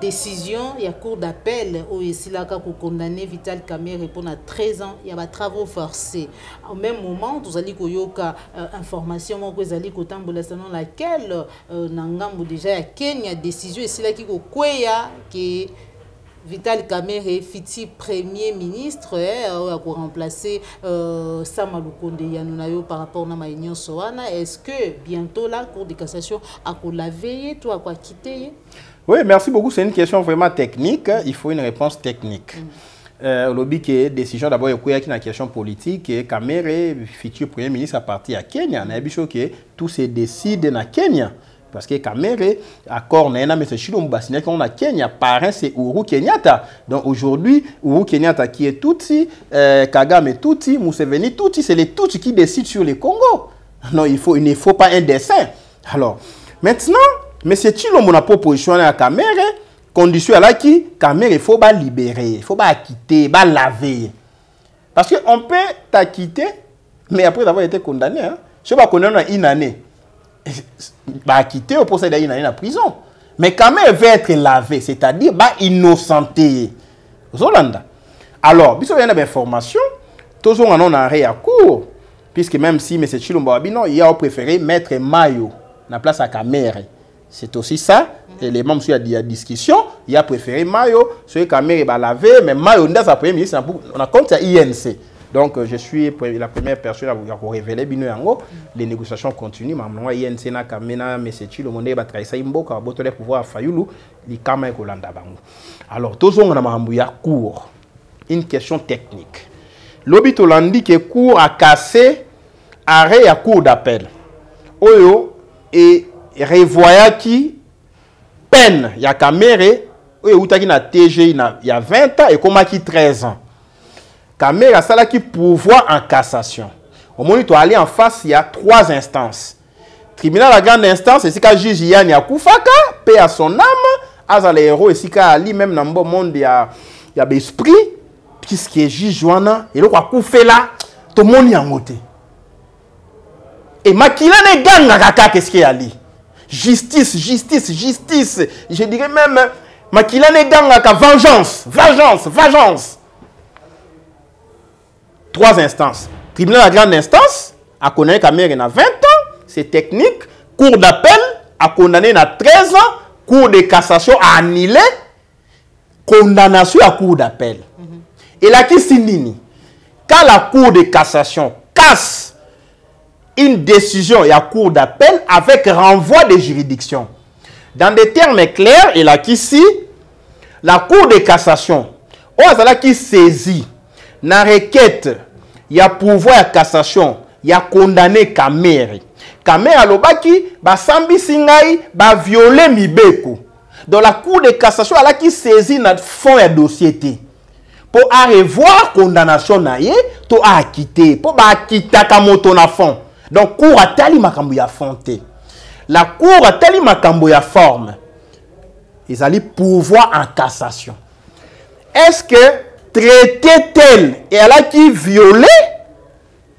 Décision, il y a cour d'appel où il y a condamné Vital Kamerhe pour 13 ans, il y a des travaux forcés. Au même moment, vous allez avoir information vous allez selon laquelle Nangambo déjà à Kenya décision ici là qui que Vital Kamerhe fiti premier ministre pour remplacer Samaloukonde Yanunayo par rapport à Maïnion Soana. Est-ce que bientôt la cour de cassation a la veille toi quoi quitter? Oui, merci beaucoup. C'est une question vraiment technique. Il faut une réponse technique. Le lobby qui est décision d'abord, il y a une question politique. Et Kamerhe, futur premier ministre, a parti à Kenya. On a vu que tout se décide dans Kenya. Parce que Kamerhe, accord, mais c'est Chilombo qu'on a Kenya. Parrain, c'est Uhuru Kenyatta. Donc aujourd'hui, Uhuru Kenyatta qui est Tutsi, Kagame est Tutsi, Museveni Tutsi, c'est les Tutsi qui décident sur le Congo. Non, il ne faut pas un dessin. Alors, maintenant, mais c'est Chilombo a proposition à Kamerhe, condition à la qui Kamerhe il faut pas libérer, il faut pas quitter, pas laver. Parce qu'on peut t'acquitter, mais après avoir été condamné, hein, je sais pas condamné une année, bah quitter au procès d'une année en prison. Mais Kamerhe veut être lavé, c'est-à-dire bah innocenté. Zolanda. Alors, bis il y a une information, tous on en arrêt à court, puisque même si M. Chilombo Abino, il a préféré mettre Mayo na place à Kamerhe. C'est aussi ça. Et les membres sur la discussion, il a préféré Mayo, celui Kamerhe va laver, mais Mayo, dans sa première ministre, on a compte à INC. Donc, je suis la première personne à vous révéler, les négociations continuent. Mais INC, na Kamena, M. Chilombo, va travailler ça, Imboka, va pouvoir à Fayoulou, les Kama Kolanda. Alors, tous on a cours. Une question technique. L'Obitolandi qui est cours à casser, arrêt à cours d'appel. Oyo et revoya qui peine ya Kamerhe oyo utaki na TG il y a 20 ans et comment qui 13 ans. Caméra ça là qui pouvoir en cassation. Au moment où tu aller en face, il y a 3 instances. Tribunal la grande instance, c'est quand juge Yann Yakoufaka, paix à son âme, à les héros, et si quand Ali même dans le monde il y a l'esprit, puisque juge Joana, et le quoi fait là, tout le monde y a ngoté. Et Makila ne gagne kaka qu'est-ce qu'il y a li? Justice, justice, justice. Je dirais même Makila ne gagne kaka vengeance, vengeance, vengeance. 3 instances. Tribunal de la grande instance a condamné Kamere à 20 ans, c'est technique. Cour d'appel a condamné à 13 ans. Cour de cassation a annulé. Condamnation à cour d'appel. Et là, qui signifie? Quand la cour de cassation casse une décision et la cour d'appel avec renvoi de juridiction. Dans des termes clairs, et là, ici, la cour de cassation, qui saisit, dans la requête, il y a pouvoir de cassation, il y a condamné Kamere. Kamere alobaki, ba sambi singai, ba violer mibeko. Dans la cour de cassation, elle a qui saisit notre fond et dossier. Pour revoir condamnation naie, to a acquitté, pour ba acquitter kamoto na fond. Donc cour a tali makambo ya fonté. La cour a tali makambo ya forme. Ils allaient pouvoir en cassation. Est-ce que traiter tel et elle a qui violé?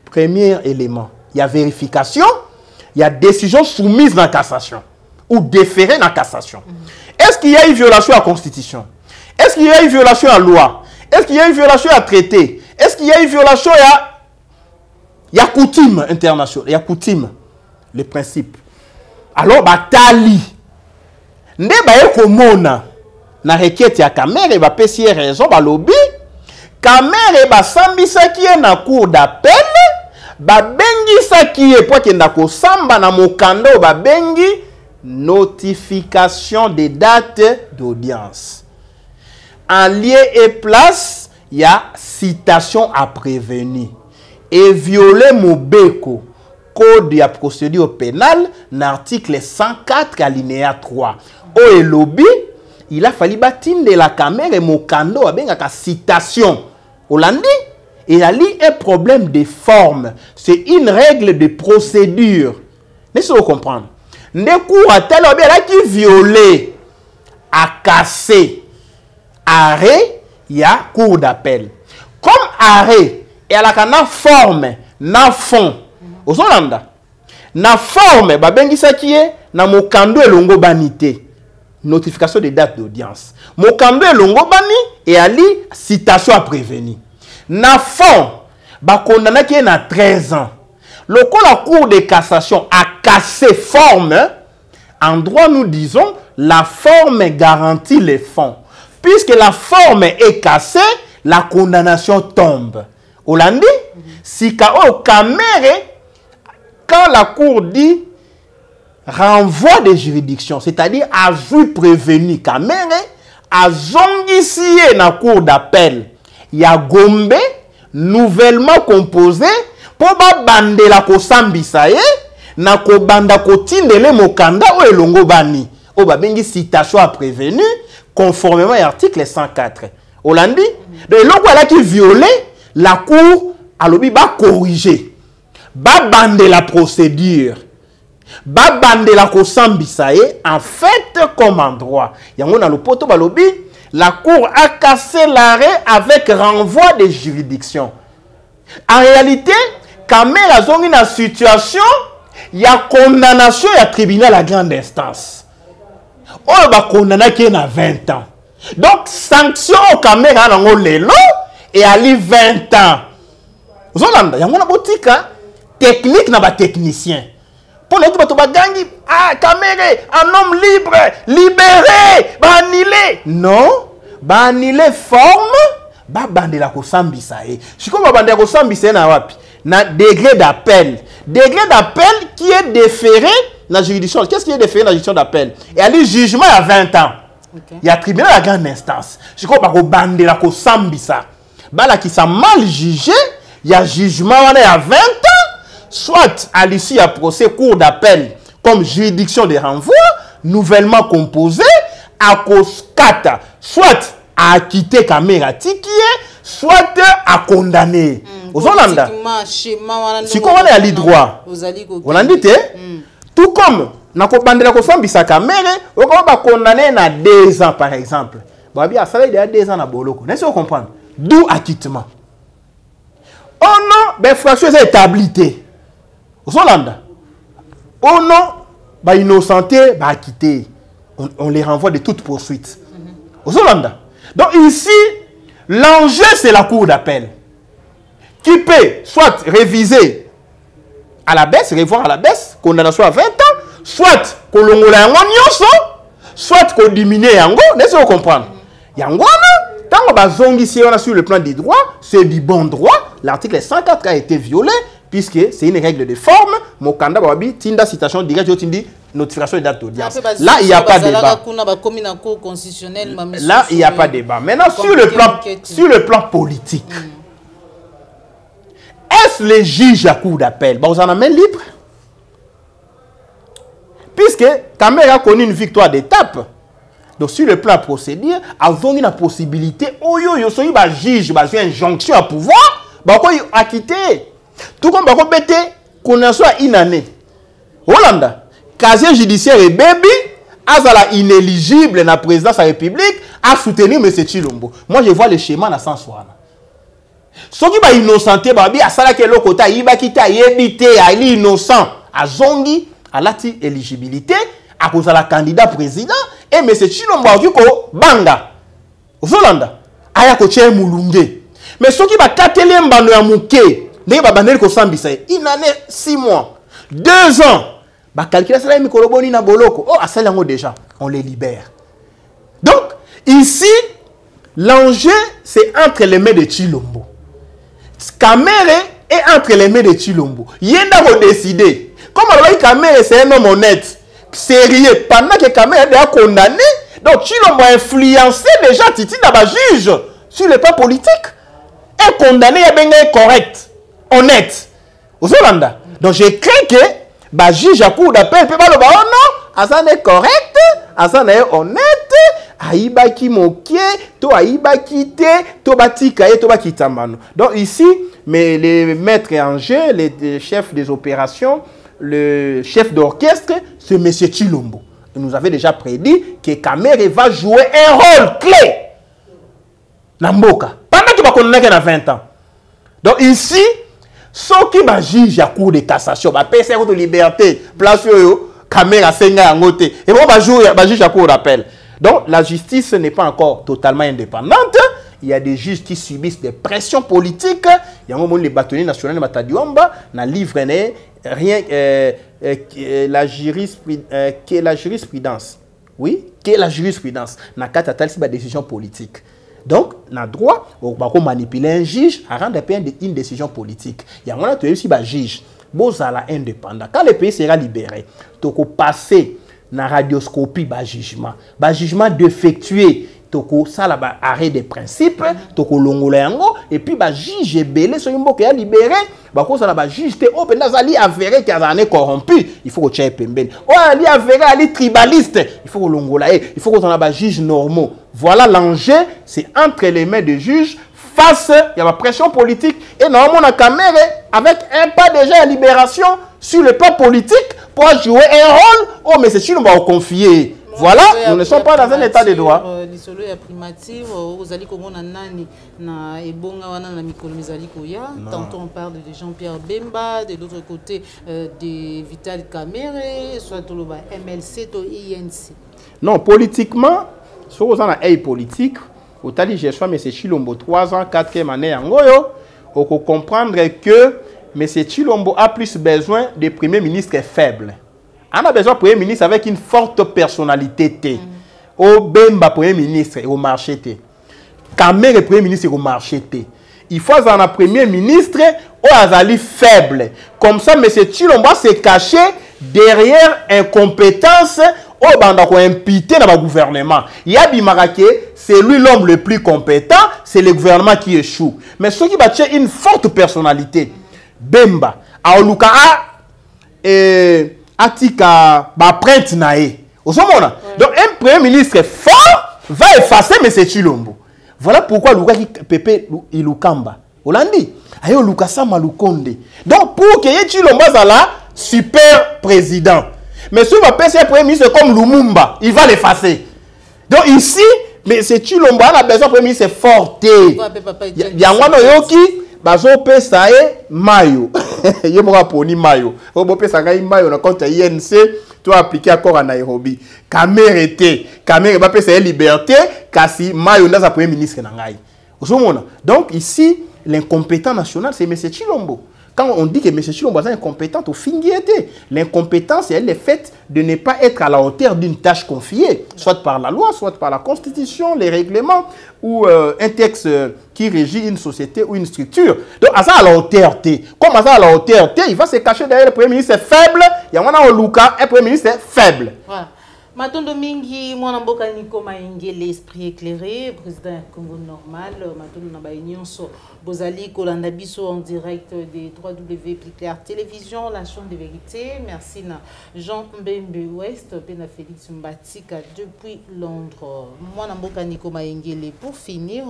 Premier élément, il y a vérification, il y a décision soumise dans la cassation ou déférée dans la cassation. Est-ce qu'il y a une violation à la Constitution? Est-ce qu'il y a une violation à la loi? Est-ce qu'il y a une violation à traité? Est-ce qu'il y a une violation à... Il y a coutume internationale, il y a coutume, le principe. Alors, batali. Nde ba komona na requête ya Kamere ba pesi raison ba lobby. Kamere ba sambisa ki na cour d'appel, ba bengi sa ki pour que ndako samba na mokando ba bengi notification des dates d'audience. En lieu et place, il y a citation à prévenir. Et violer Mobeko, code de la procédure pénale, l'article 104 alinéa 3. Au lobby, il a fallu bâtir de la caméra et Mokando avec une citation. Hollandi, il y a un problème de forme. C'est une règle de procédure. Laissez-vous comprendre. Ne cours à tel objet là qui violé, a cassé. Arrêt, il y a cour d'appel. Comme arrêt, et à la forme, na fond. Aux Hollanda, na forme, babengi sakiye, na mokando elongo banité. Notification des dates d'audience. Mokando elongo bani, et ali, citation à prévenir. Na fond, ba condamné qui est na 13 ans. Le la cour de cassation a cassé forme. En droit, nous disons, la forme garantit les fonds. Puisque la forme est cassée, la condamnation tombe. Hollandi, si Kamere, quand la cour dit renvoi de juridiction, c'est-à-dire ajout prévenu, Kamere a zongissié na cour d'appel, il y a Gombe nouvellement composé pour bande la kosambisaye na ko banda ko tindele mokanda o elongo bani o babengi citation à prévenu conformément à l'article 104. Hollandi, de l'ongo là qui violé la cour a l'obi ba corriger, ba bande la procédure, ba bande la kosambisaye en fait comme en droit. Yango na le poto ba lobi, la cour a cassé l'arrêt avec renvoi de juridiction. En réalité, Kamere a zongi na situation, il y a condamnation à tribunal à grande instance. On va condamner qui est à 20 ans. Donc, sanction au Kamere à l'angolelo et à 20 ans. Vous avez il y a une boutique technique na ba technicien. Pour les autres, ah, Kamere, un homme libre, libéré, ba annulé. Non, ba annulé forme, ba bande la kosambisa. Si comme ba bande la kosambisa na wapi, na degré d'appel. Degré d'appel qui est déféré dans la juridiction. Qu'est-ce qui est déféré dans la juridiction d'appel? Il y a le jugement à 20 ans. Okay. Il y a tribunal à grande instance. Si comme ba bande la kosambisa, ba la qui s'est mal jugé, il y a jugement à 20 ans. Soit à l'issue à procès cour d'appel comme juridiction de renvoi, nouvellement composée, akoskata soit à quitter caméra tiki soit à condamner ozolanda si comment on est à droit on a dit tout comme nako bandela ko fambisa caméra on va condamner na 2 ans par exemple bon bien ça il y a 2 ans na boloko n'est-ce pas comprendre d'où acquittement oh non ben fraction est établie ozolanda oh non ba innocenté ba acquitté on les renvoie de toute poursuite ozolanda. Donc ici, l'enjeu c'est la cour d'appel qui peut soit réviser à la baisse, revoir à la baisse, condamnation à 20 ans, soit qu'on l'ongola yango nyonso, soit qu'on diminue yango, n'est-ce pas comprendre? Yango tant qu'on va zongi si on a sur le plan des droits, c'est du bon droit. L'article 104 a été violé puisque c'est une règle de forme. Mokanda babi tinda citation directe tindi notification de date d'audience. Là, il n'y a pas de débat. Là, il n'y a pas de débat. Maintenant, sur le plan politique, est-ce les juges à cour d'appel? Vous en avez libre? Puisque Caméra a connu une victoire d'étape. Donc, sur le plan procédure, avons une possibilité, juge, une injonction à pouvoir, acquitter. Tout comme vous bêter qu'on soit une année. Hollande. Casier judiciaire et baby, azala inéligible dans la présidence de la République à soutenir M. Tshilombo. Moi, je vois le schéma dans le sens où. Ce qui va innocenté, à ça que l'autre côté, il va quitter, il est innocent, à zongi, à la éligibilité, à cause de la candidat président, et M. Tshilombo a dit que banga, Zolanda, aya ko tche mulunge. Mais ce qui va katelé mbano ya muke, ne va banel ko sambisa, une année, 6 mois, 2 ans. Bah calculer ça mikoloboni na boloko. Oh, à ça déjà, on les libère. Donc, ici, l'enjeu, c'est entre les mains de Tshilombo. Caméra est entre les mains de Tshilombo. Yenda va décider. Comme on voit Caméra, c'est un homme honnête, sérieux. Pendant que Caméra est condamné, donc Tshilombo a influencé déjà Titi Daba juge sur le plan politique. Et condamné, il est correct, honnête. Aux Hollandais. Donc, je crains que bah juge à cour d'appel peut pas le oh non Azan est correct Azan est honnête aïba ki mokie to aïba kite to batika et to bakitamano. Donc ici mais les maîtres en jeu, les chefs des opérations, le chef d'orchestre c'est monsieur Tshilombo. Il nous avait déjà prédit que Caméra va jouer un rôle clé Namboka pendant qu'il va connaître qu'il a 20 ans. Donc ici ceux qui va juge à cour de cassation, va payer de liberté, place Caméra senga angoté, et on va juge à cour d'appel. Donc la justice n'est pas encore totalement indépendante. Il y a des juges qui subissent des pressions politiques. Il y a un moment les bâtonniers nationaux de Matadiomba n'a livré rien la jurisprudence. Oui, qu'est la jurisprudence n'a qu'à t'attaquer la décision politique. Donc, on a droit de manipuler un juge à rendre une décision politique. Il y a un aussi un juge, bozala indépendant. Quand le pays sera libéré, tu peux passer dans la radioscopie, le jugement défectué, tu peux arrêt des principes, tu peux longola et puis le juge est belé, sur une qui est libéré, le juge est open, il avéré qu'il est corrompu, il faut que tu aies pemben. Oh, il avéré, il est tribaliste, il faut que longola, il faut que tu aies un juge normal. Voilà l'enjeu, c'est entre les mains des juges, face, il y a la pression politique, et normalement on a Caméra avec un pas déjà à libération sur le plan politique pour jouer un rôle. Oh, mais c'est sûr, on va confier. Voilà, nous ne sommes pas dans un état de droit. Tantôt on parle de Jean-Pierre Bemba, de l'autre côté de Vital Caméra, soit le MLC, ou INC. Non, politiquement, si vous avez un politique, vous avez dit, M. Tshilombo 3 ans, 4e année, on peut comprendre que M. Tshilombo a plus besoin de premier ministre faible. On a besoin de premier ministre avec une forte personnalité. Au Bemba, premier ministre, au marché. Caméra, premier ministre, au marché. Il faut un premier ministre au Azali faible. Comme ça, M. Tshilombo se cacher derrière incompétence au bandako imputé dans le gouvernement. Il y a Bimaraké, c'est lui l'homme le plus compétent, c'est le gouvernement qui échoue. Mais ceux qui battent une forte personnalité, Bemba, Aoluka, Atika, Baprent Nae, Donc un premier ministre fort va effacer M. Tshilombo. Voilà pourquoi Luka Pepe Ilukamba. Olandi. Ayo Lukasa Malukonde. Donc pour que Tshilombo soit là, super président. Mais si on va passer un premier ministre comme Lumumba, il va l'effacer. Donc ici, mais c'est Tshilombo, on a besoin d'un premier ministre fort. Yangwano Yoki, bazo pesa e mayo. Yemora poni mayo. Obo pesa ngai mayo na compte INC, tu as appliqué accord à Nairobi. Kamérete, Kamérete ba pesa liberté, kasi mayo na sa premier ministre na ngai. Donc ici, l'incompétent national c'est M. Tshilombo. Quand on dit que M. Tshilombo est incompétent, au fin l'incompétence, elle est faite de ne pas être à la hauteur d'une tâche confiée, soit par la loi, soit par la constitution, les règlements, ou un texte qui régit une société ou une structure. Donc, à ça, à la hauteur T. Comme à ça, à la hauteur T, il va se cacher derrière le Premier ministre faible. Il y a un Premier ministre faible. Voilà. Matondo mingi mwana mboka niko mainge l'esprit éclairé président Congo normal matondo na bayinso bozali kolanda biso en direct des 3W plus clair télévision la chaîne de vérité merci na Jean Mbembe Ouest pena Félix Mbatika depuis Londres mwana mboka niko mainge pour finir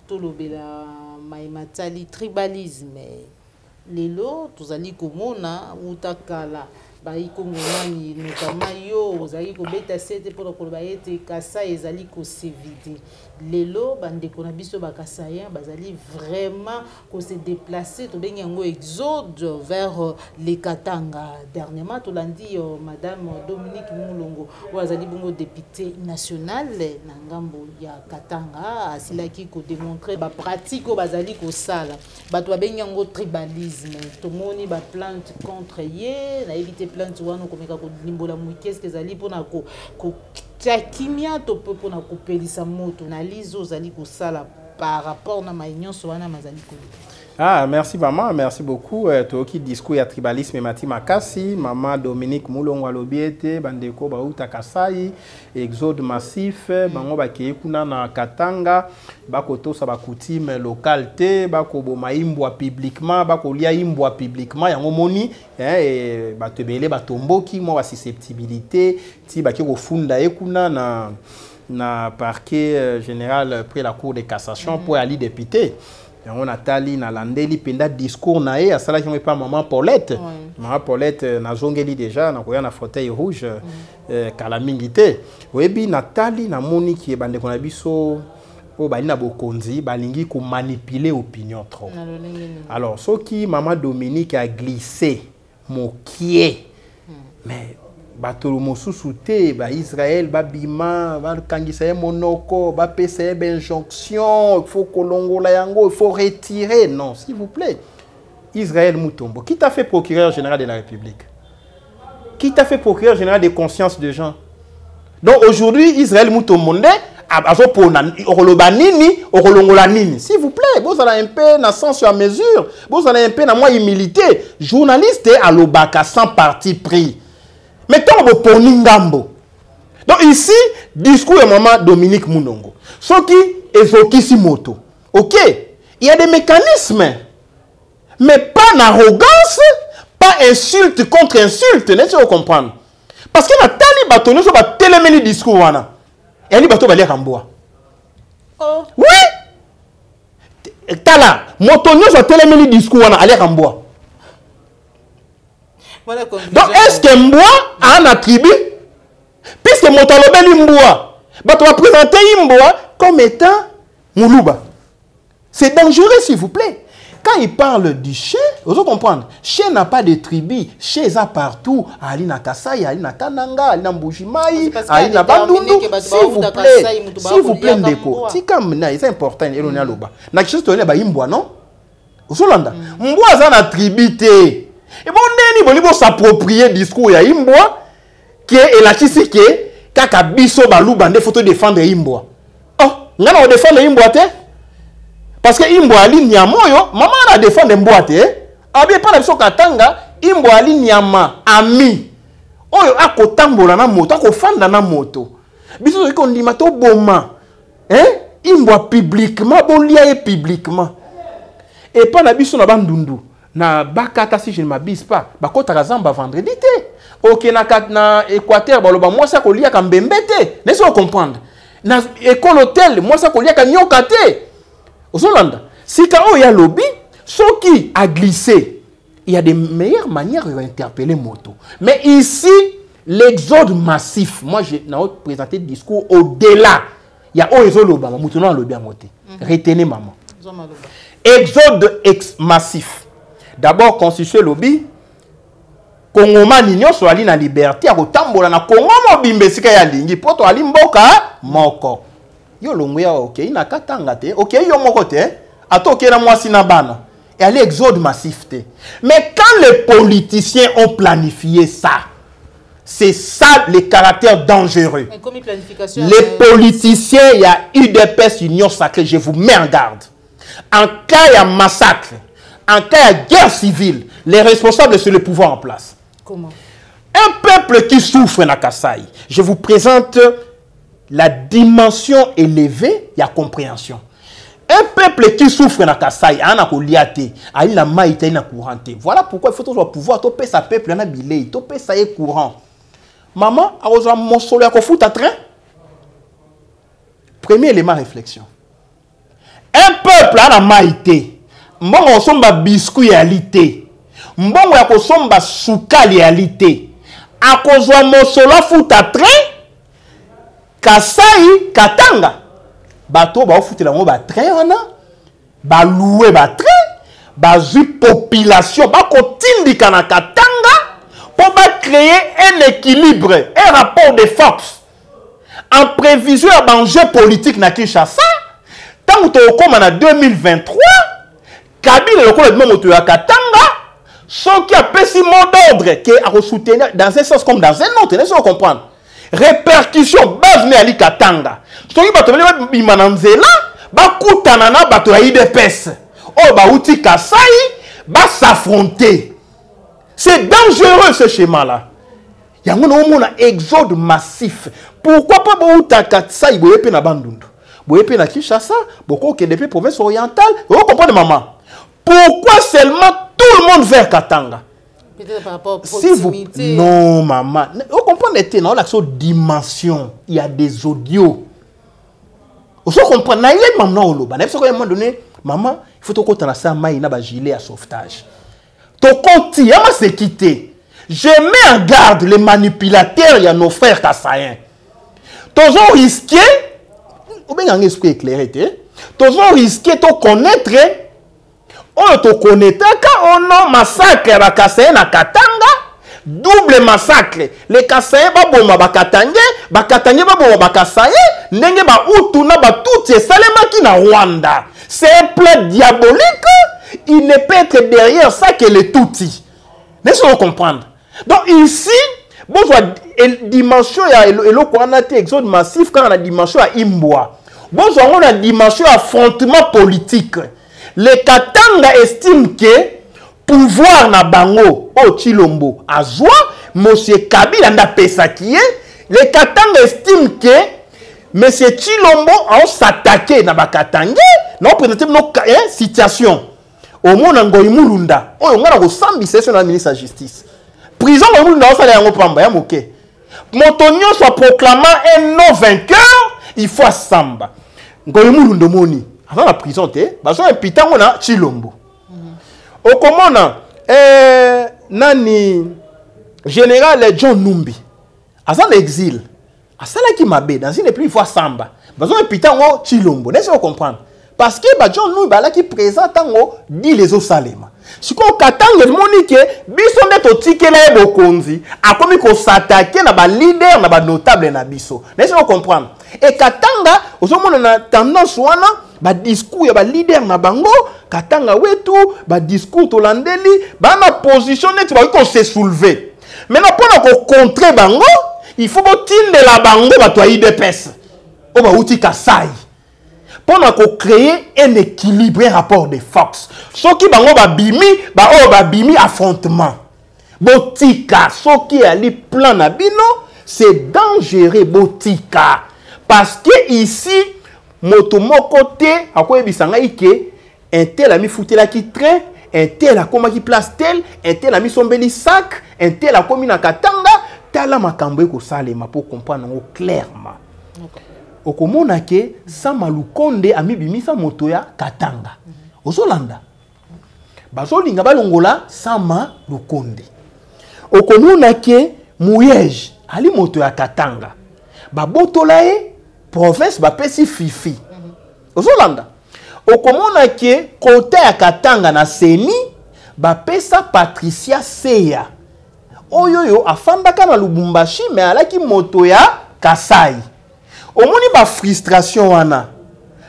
tolobela maimatali tribalisme lelo tozali komona utakala Baï Congolani, notamment yo, ozali ko beta sete pour le kolbaete kasa ezali ko sevide. Lelo bande konabiso bakasayen bazali vraiment ko se déplacer to bengi ngo exode vers les Katanga. Dernièrement to landi madame Dominique Moulongo ozali bongo député national na ngambo ya Katanga asilaki ko démontrer ba pratique ko bazali ko sala. Bato bengi ngo tribalisme. To moni ba plainte contre ye na éviter plainte wana komeka ko limbola mwikes kezali pona ko kimia to pona ko pelisa moto na lizo zali ko sala par rapport na maïnyon wana mazali ko. Ah, merci maman, merci beaucoup. Toki discours ya tribalisme mati makasi, maman Dominique Moulongo alobiete, bandeko bauta kasai, exode massif, bango bakeye kuna na Katanga, bakoto sa bakutime local te, bako boma imbwa publiquement, bako lia imbwa publiquement, yango moni, batebele batomboki, mo ba susceptibilité, ti baki ko funda ekuna na parquet général près la cour de cassation pour aller député. On a tali na landeli penda discours na e asala qui pas maman Paulette. Maman Paulette na zongeli déjà na koya na fauteuil rouge kala mingité. Webi Nathalie na moni qui bande ko na biso o ba na bokonzi balingi ko manipuler opinion trop. Alors ce qui maman Dominique a glissé mokié. Mais batolo mosusu te ba Israël ba bima ba kangisa monoko ba pesa injonction il faut kolongola yango il faut retirer non s'il vous plaît Israël Mutombo qui t'a fait procureur général de la République qui t'a fait procureur général des consciences de gens donc aujourd'hui Israël Mutombo azopona okoloba nini okolongola nini s'il vous plaît bozala un peu na sens sur mesure bozala un peu na moi humilité journaliste alobaka sans parti pris. Mettons au Poningambo. Donc ici, discours de maman Dominique Moulongo. Ce qui évoque ici moto. Ok, il y a des mécanismes, mais pas d'arrogance, pas insulte contre insulte. N'est-ce pas comprendre? Parce que la tali bateau ne soit pas téléméni discours wana. Et elle bateau va aller en bois. Oh. Oui. Tala, moto ne soit téléméni discours wana aller en bois. Voilà, donc, est-ce que Mboua a un attribut? Puisque Motalobeli Mboua, bah, tu vas présenter Mboua comme étant Moulouba. C'est dangereux, s'il vous plaît. Quand il parle du chien, vous allez comprendre. Chien n'a pas de tribu. Chien est partout. Ali na Kasai, Ali na Kananga, Ali na Mbujimaï, Ali na Bandundu. S'il vous plaît, Ndeko. C'est important. Na chose tone ba Mboua, non? Vous allez entendre. Mboua a un attribut. Et bon, on s'approprier discours ya Imbwa qui est la chisike kaka biso balou bande photo défendre Imbwa. Oh, ngana on défendre Imbwa te parce que Imbwa ali nyamoyo, maman a défendre Imbwa te. Abi pas biso Katanga, Imbwa ali nyama ami. Oyo akotambola na moto, akofanda na moto. Biso ko ndima to boma. Imbwa publiquement, bolia et publiquement. Et pas na biso na bandundu. Na bakata si je ne m'abuse pas bakota kazamba vendredi te OK na Équateur baloba moi ça kolia ka mbembete. N'est-ce pas comprendre? Na école hôtel moi ça kolia ka nyoka te. Ozolanda. Si quand il y a lobby, ce qui a glissé, il y a des meilleures manières d'interpeller moto. Mais ici, l'exode massif, moi j'ai présenté le discours au-delà. Il y a Oezolobama, Moutouna lobby à monter. Retenez maman. Exode massif. D'abord constitué lobby. Congo manignon soit ali na liberté à kotambola na Congo mobimbe sika ya lingi poto ali mboka moko. Yo longuya OK ina katanga te. OK yo moko te. Ato na mwasi na bana. Et allez exode massif te. Mais quand les politiciens ont planifié ça, c'est ça le caractère dangereux. Les politiciens, il y a UDPS Union Sacrée, je vous mets en garde. En cas il y a massacre, en cas il y a guerre civile, les responsables c'est le pouvoir en place. Comment? Un peuple qui souffre na Kasai. Je vous présente la dimension élevée, il y a compréhension. Un peuple qui souffre na Kasai, ana koliate, ali na maïta na couranté. Voilà pourquoi il faut toujours pouvoir toper sa peuple na bilei, toper sa est courant. Maman, a osa mon solo ko fout à train. Premier élément réflexion. Un peuple ana maïté. Mbongo somba biscuit réalité. Mbongo ya ko somba sukali réalité. A kozwa mon solo fout à train. Kasai Katanga. Bato ba ofute la ngo ba train wana ba louer ba train ba zu population ba ko tindika na Katanga pour ba créer un équilibre, un rapport de force en prévision à l'enjeu politique na Kinshasa. Tant que tu comme en 2023 Kabila le collègue moto ya Katanga ce qui a péci mot d'ordre qui a soutenir dans un sens comme dans un autre, laissez-vous comprendre. Répercussion base mais ali Katanga. Soki bato beli mananzela ba kutana na bato ya IDPS. Oh ba uti Kasai ba s'affronter. C'est dangereux ce schéma là. Yango na omona exode massif. Pourquoi pas ba uta Kasai boye pe na Bandundu. Boye pe na Kinshasa, boko ke depuis province orientale. Vous comprenez maman? Pourquoi seulement tout le monde vers Katanga? Par rapport à si vous... Non, maman. Vous comprenez, dans la dimension, il y a des audios. Vous comprenez, il y a un moment donné, maman, il faut que tu aies un gilet à sauvetage. Tu continues à se quitter. Je mets en garde les manipulateurs, il y a nos frères kassaïens. Tu as risqué, ou bien un esprit éclairé, tu as risqué de connaître. On te connaît quand on a massacre à Kassaïen à Katanga, double massacre. Les Kassaïens ba bomba ba Katanga ba bomba ba Kassaïen, ndenge ba utuna ba tout salema qui na Rwanda. C'est un plan diabolique. Il ne peut être derrière ça que les Tutsis. Laissez-vous comprendre. Donc ici, bon dimension ya elo ko na te exode massif quand la dimension à Imboa. Bon on a dimension affrontement politique. Les Katanga estiment que pouvoir na bango au Chilombo azwa monsieur Kabila nda pesa qui est. Les Katanga estiment que monsieur Chilombo a s'attaquer na bakatanga non présenter nos situation au monde ngoi mulunda oyo ngana ko sambisa sur la ministre de la justice prison ngoi mulunda o sala yango pamba ya moke motonyo soit proclamant un non vainqueur il faut samba ngoi mulunda moni avant la prison te bazo impitango na Chilombo okomona nani général John Numbi asa l'exil asala ki mabe dans une plus fois samba bazo impitango Chilombo n'est-ce pas comprendre parce que ba John Numbi bala ki présente tango dit les Salema siko katanga monike biso ndeto tikela e bokonzi akomi ko s'attaquer na ba leader na ba notable na biso n'est-ce pas comprendre et Katanga ozomona na tendance wana ba discours ya ba leader na bango Katanga wetu ba discours tolandeli ba na position net ba ko se soulever maintenant pour ko contrer bango il faut tinde la bango ba to IDPS o ba uti Kasai pour ko créer un équilibre un rapport de force soki bango ba bimi affrontement botika soki ali plan na bino c'est dangereux botika parce que ici moto moko te akoyebisanga ike un tel ami foutela ki train un tel akoma ki place tel un tel ami sombeli sac un tel akomi na Katanga tala makambo ko salema pour comprendre clairement. Okomona ke Sama Lukonde amibimisa moto ya Katanga. Ozolanda. Bazolinga balongola Sama Lukonde. Okomona ke Muyej ali moto ya Katanga. Babotola e province bapesi fifi. Ozolanda. Okomona ke kote ya Katanga na Seni bapesa Patricia Seya. Oyoyo afandaka na Lubumbashi me alaki moto ya Kasai. Omoni ba frustration wana.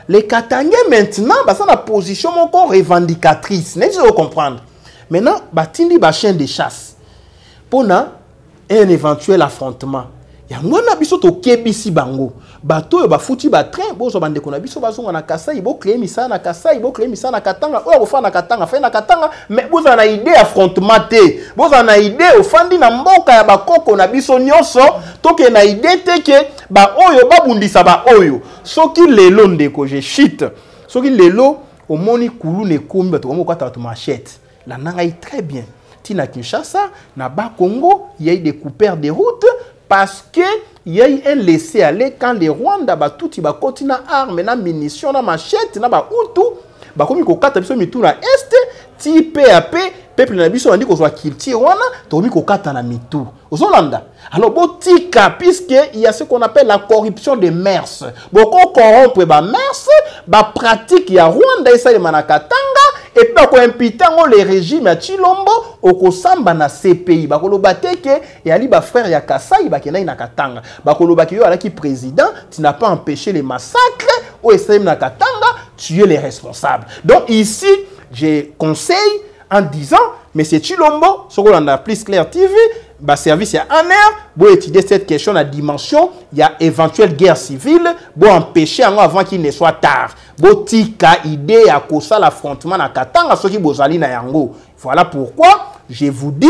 Les Katangais maintenant basa na position moko revendicatrice. N'est-ce pas comprendre? Maintenant batindi ba chien de chasse. Pona un éventuel affrontement. Ya mwana biso to kebisi bango. Bato yo ba futi ba train bozo bande kona biso bazonga na Kasai bo créer misa na Kasai bo créer misa na Katanga. Oya ko fa na Katanga, fa na Katanga mais bozo na idée affrontement te. Bozo na idée ofandi na mboka ya bakoko na biso nyonso toke na idée te ke ba oyo babundisa ba oyo. Soki lelo ndeko je shit. Soki lelo omoni kulu ne kombi to ko kata to machette. La nanga très bien. Tina Kinshasa na ba Congo, il y a eu des coupeurs de route parce que il y a eu un laisser aller quand les Rwanda ba tout ba continent armes na munitions na machette na ba utu ba komi ko kata biso mitu na est ti PAP peuple na biso andi ko soit kilti wana to mi ko kata na mitu ozolanda. Alors botika puisque il y a ce qu'on appelle la corruption des mœurs. Boko corrompre ba mœurs ba pratique ya Rwanda esa le manakatanga et puis ko impitango les régimes ya Chilombo okosamba na CPI bakoloba teke et ali ba frère ya Kasai bakena na Katanga bakoloba ki yo alaki président tu n'as pas empêché les massacres au SM na Katanga tu es les responsables. Donc ici je conseille en disant mais c'est Chilombo ce qu'on a plus clair TV ba service ya ANR pour étudier cette question la dimension il y a éventuelle guerre civile pour empêcher avant qu'il ne soit tard botika idée à cause l'affrontement na Katanga ceux qui bozali na yango. Voilà pourquoi je vous dis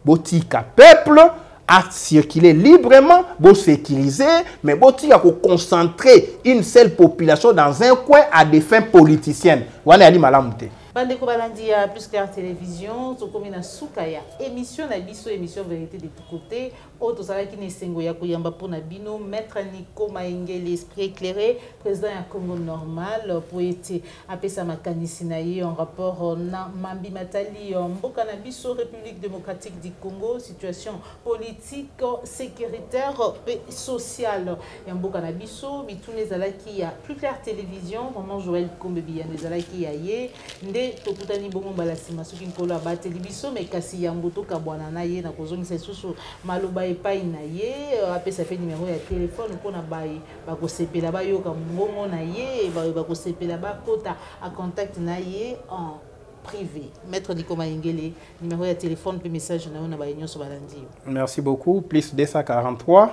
botika peuple à circuler librement pour sécuriser mais botika ko concentrer une seule population dans un coin à des fins politiciennes wana ali malamute. Bandeko balandi ya Plus Clair Télévision, tokomi na suka ya émission na biso émission vérité de tout côté. Auto salaki ne sengo ya koyamba pona bino maître Nico Maengele esprit éclairé président ya Congo normal pour être apesa makanisi na ye en rapport na Mambi Matali mboka na biso République démocratique du Congo situation politique sécuritaire et sociale ya mboka na biso bitune zalaki ya Plus Clair Télévision vraiment Joël Kombebi ya zalaki ya ye nde tokutani bongo balasima soki nkolo abateli biso me kasi yango tokabwana na ye na kozongisa susu maloba epai na ye apesa pe numéro ya téléphone mpona baye bakosepela bayoka mbongo na ye bakosepela bakota a contact na ye en privé. Maître Nico Maengele, numéro de téléphone puis message na ona bayenyo so balandi. Merci beaucoup. Plus 243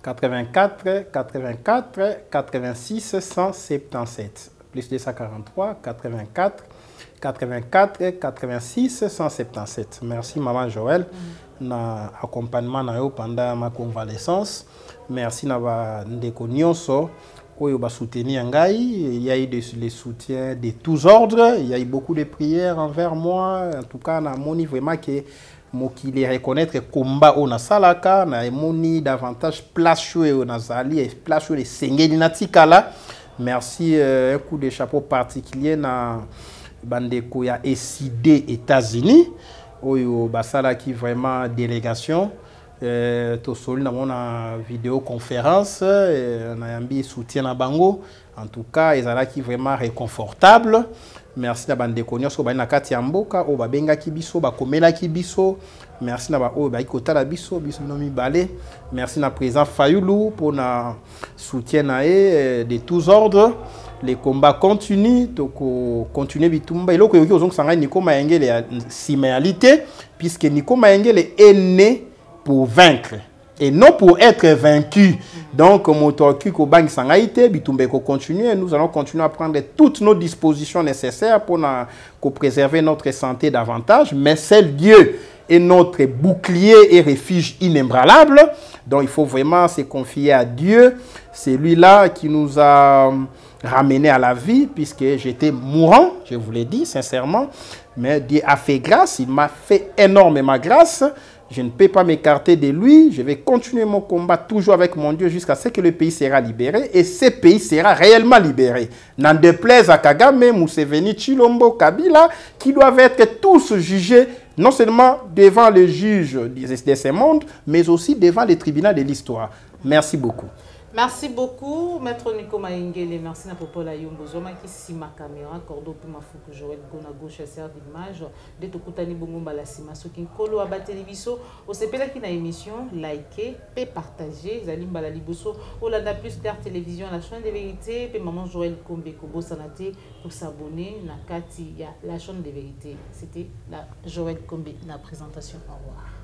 84 84 86 177. Plus 243 84 84 86 177. Merci maman Joël na accompagnement na yo pendant ma convalescence. Merci na ba ndeko nyonso oyo ba soutenir ngai. Il y a eu des soutiens de tous ordres, il y a eu beaucoup de prières envers moi. En tout cas na moni vraiment que mokili reconnaître combat au nasalaka na moni davantage place au nazali et place les sengeli natikala. Merci un coup de chapeau particulier na bandeko ya SID États-Unis oyo basala qui vraiment délégation to soli na mona vidéoconférence na yambi soutien na bango en tout cas ezala qui vraiment réconfortable. Merci na bandeko nyonso ba na kati ya mboka o babenga ki biso ba komela ki biso. Merci na ba o ba ikotala biso biso no mibale. Merci na président Fayulu pour na soutien na de tous ordres. Les combats continuent, donc continuer bitumba. Et là, il y a Nico Maengele similalité, puisque Nico Maengele est né pour vaincre et non pour être vaincu. Donc, motoki ko bang sangaite, bitumba ko continuer. Nous allons continuer à prendre toutes nos dispositions nécessaires pour préserver notre santé davantage. Mais seul Dieu est notre bouclier et refuge inébranlable. Donc, il faut vraiment se confier à Dieu. C'est lui-là qui nous a ramené à la vie, puisque j'étais mourant, je vous l'ai dit sincèrement, mais Dieu a fait grâce, il m'a fait énormément grâce. Je ne peux pas m'écarter de lui. Je vais continuer mon combat toujours avec mon Dieu jusqu'à ce que le pays sera libéré. Et ce pays sera réellement libéré. N'en déplaise à Kagame, Museveni, Chilombo, Kabila, qui doivent être tous jugés, non seulement devant les juges de ce monde, mais aussi devant les tribunaux de l'histoire. Merci beaucoup. Merci beaucoup, Maître Nico Maingele. Merci na popola yombo zoma qui si ma caméra cordo puis ma fouque Joël Gona gauche sert d'image de tokutani bongo la sima soki kolo aba télévision au sepela qui na émission liker et partager zalimba la liboso au landa plus Clair Télévision la chaîne de vérité pe maman Joël Kombe Kobo sanate pour s'abonner na kati ya la chaîne de vérité. C'était la Joël Kombe la présentation. Au revoir.